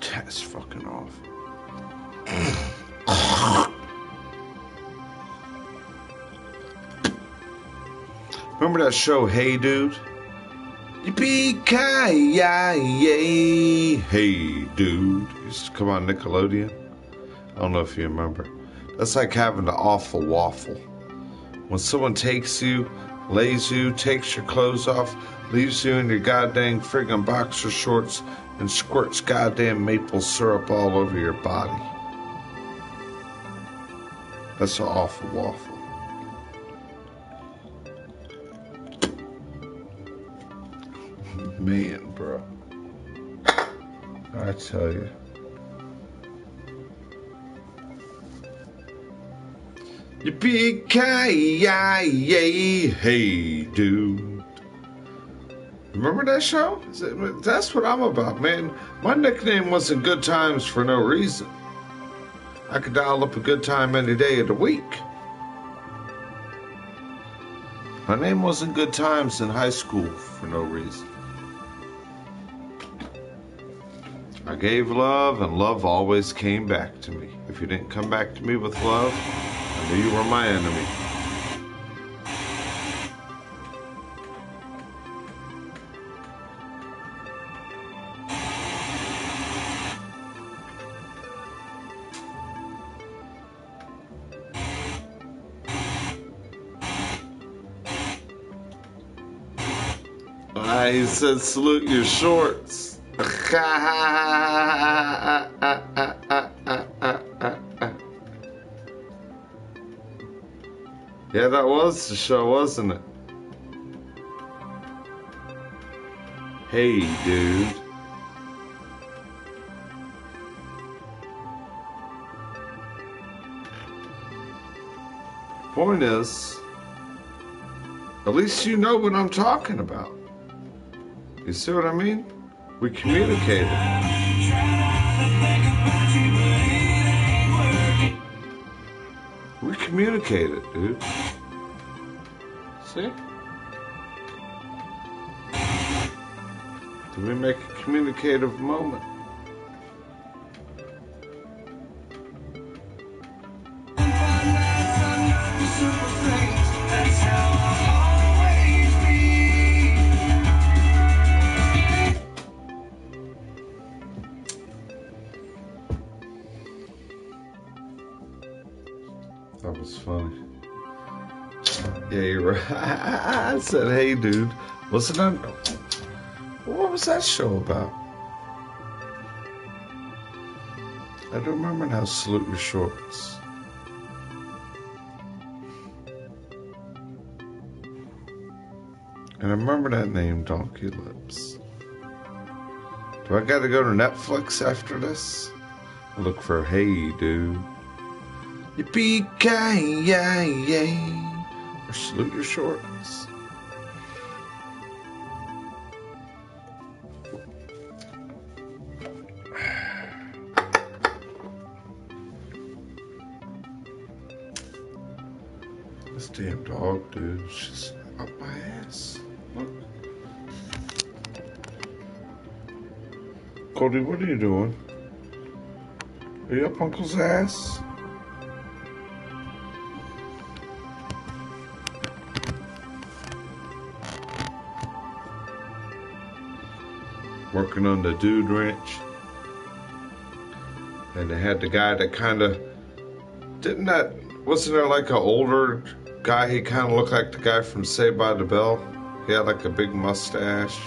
That's fucking awful. Remember that show, Hey Dude? Yippee-ki-yay, Hey Dude. It used to come on Nickelodeon. I don't know if you remember. That's like having the awful waffle. When someone takes you, lays you, takes your clothes off, leaves you in your goddamn friggin' boxer shorts, and squirts goddamn maple syrup all over your body. That's an awful waffle. Man, bro. I tell you. Yippee-ki-yay, hey dude. Remember that show? That's what I'm about, man. My nickname wasn't Good Times for no reason. I could dial up a good time any day of the week. My name wasn't Good Times in high school for no reason. I gave love, and love always came back to me. If you didn't come back to me with love, I knew you were my enemy. He said, salute your shorts. Yeah, that was the show, wasn't it? Hey, dude. Point is, at least you know what I'm talking about. You see what I mean? We communicated. We communicated, dude. See? Did we make a communicative moment? That was funny. Yeah, you're right. I said, hey, dude. Wasn't that... What was that show about? I don't remember now. Salute Your Shorts. And I remember that name, Donkey Lips. Do I gotta go to Netflix after this? Look for Hey Dude. Yippee-ki-yay-yay. Or Salute Your Shorts. This damn dog, dude, is just up my ass. Look. Cody, what are you doing? Are you up Uncle's ass? Working on the dude wrench. And they had the guy that kind of... Wasn't there like an older guy? He kind of looked like the guy from Saved by the Bell. He had like a big mustache.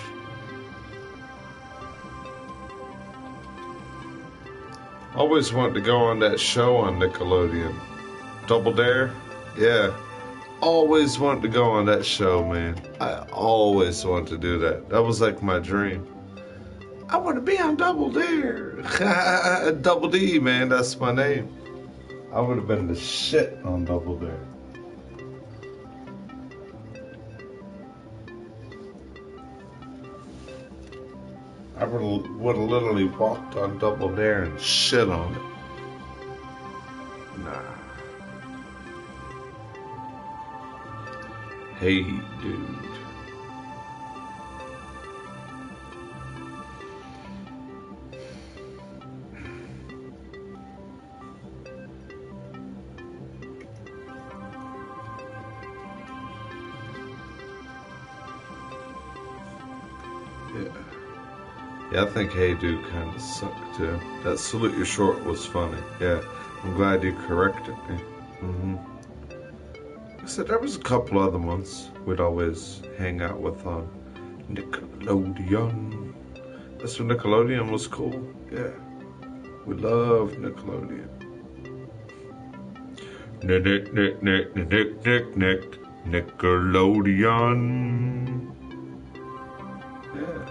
Always wanted to go on that show on Nickelodeon. Double Dare? Yeah. Always wanted to go on that show, man. I always wanted to do that. That was like my dream. I want to be on Double Dare. Double D, man. That's my name. I would have been the shit on Double Dare. I would have literally walked on Double Dare and shit on it. Nah. Hey, dude. Yeah, I think Hey Dude kind of sucked too. That Salute Your Short was funny. Yeah, I'm glad you corrected me. I said there was a couple other ones we'd always hang out with on Nickelodeon. That's when Nickelodeon was cool. Yeah, we loved Nickelodeon. Nickelodeon. Yeah.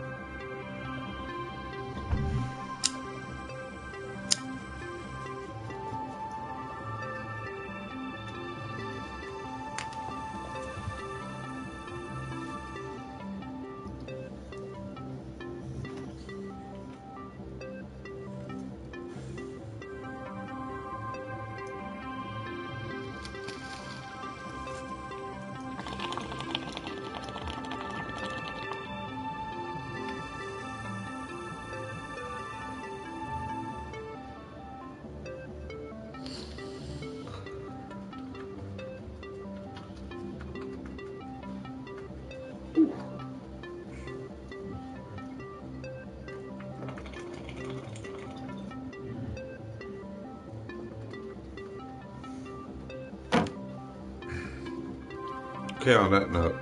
Okay, on that note,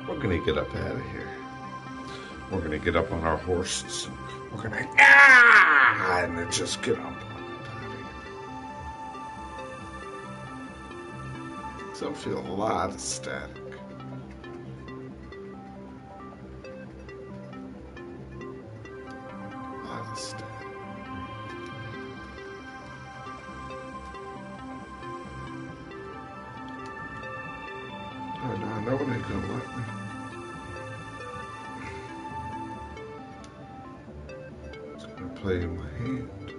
we're gonna get up out of here. We're gonna get up on our horses. We're gonna and then just get up on it out of here. So I feel a lot of static. A lot of static. Oh, no, I know when they're gonna let me. It's gonna play in my hand.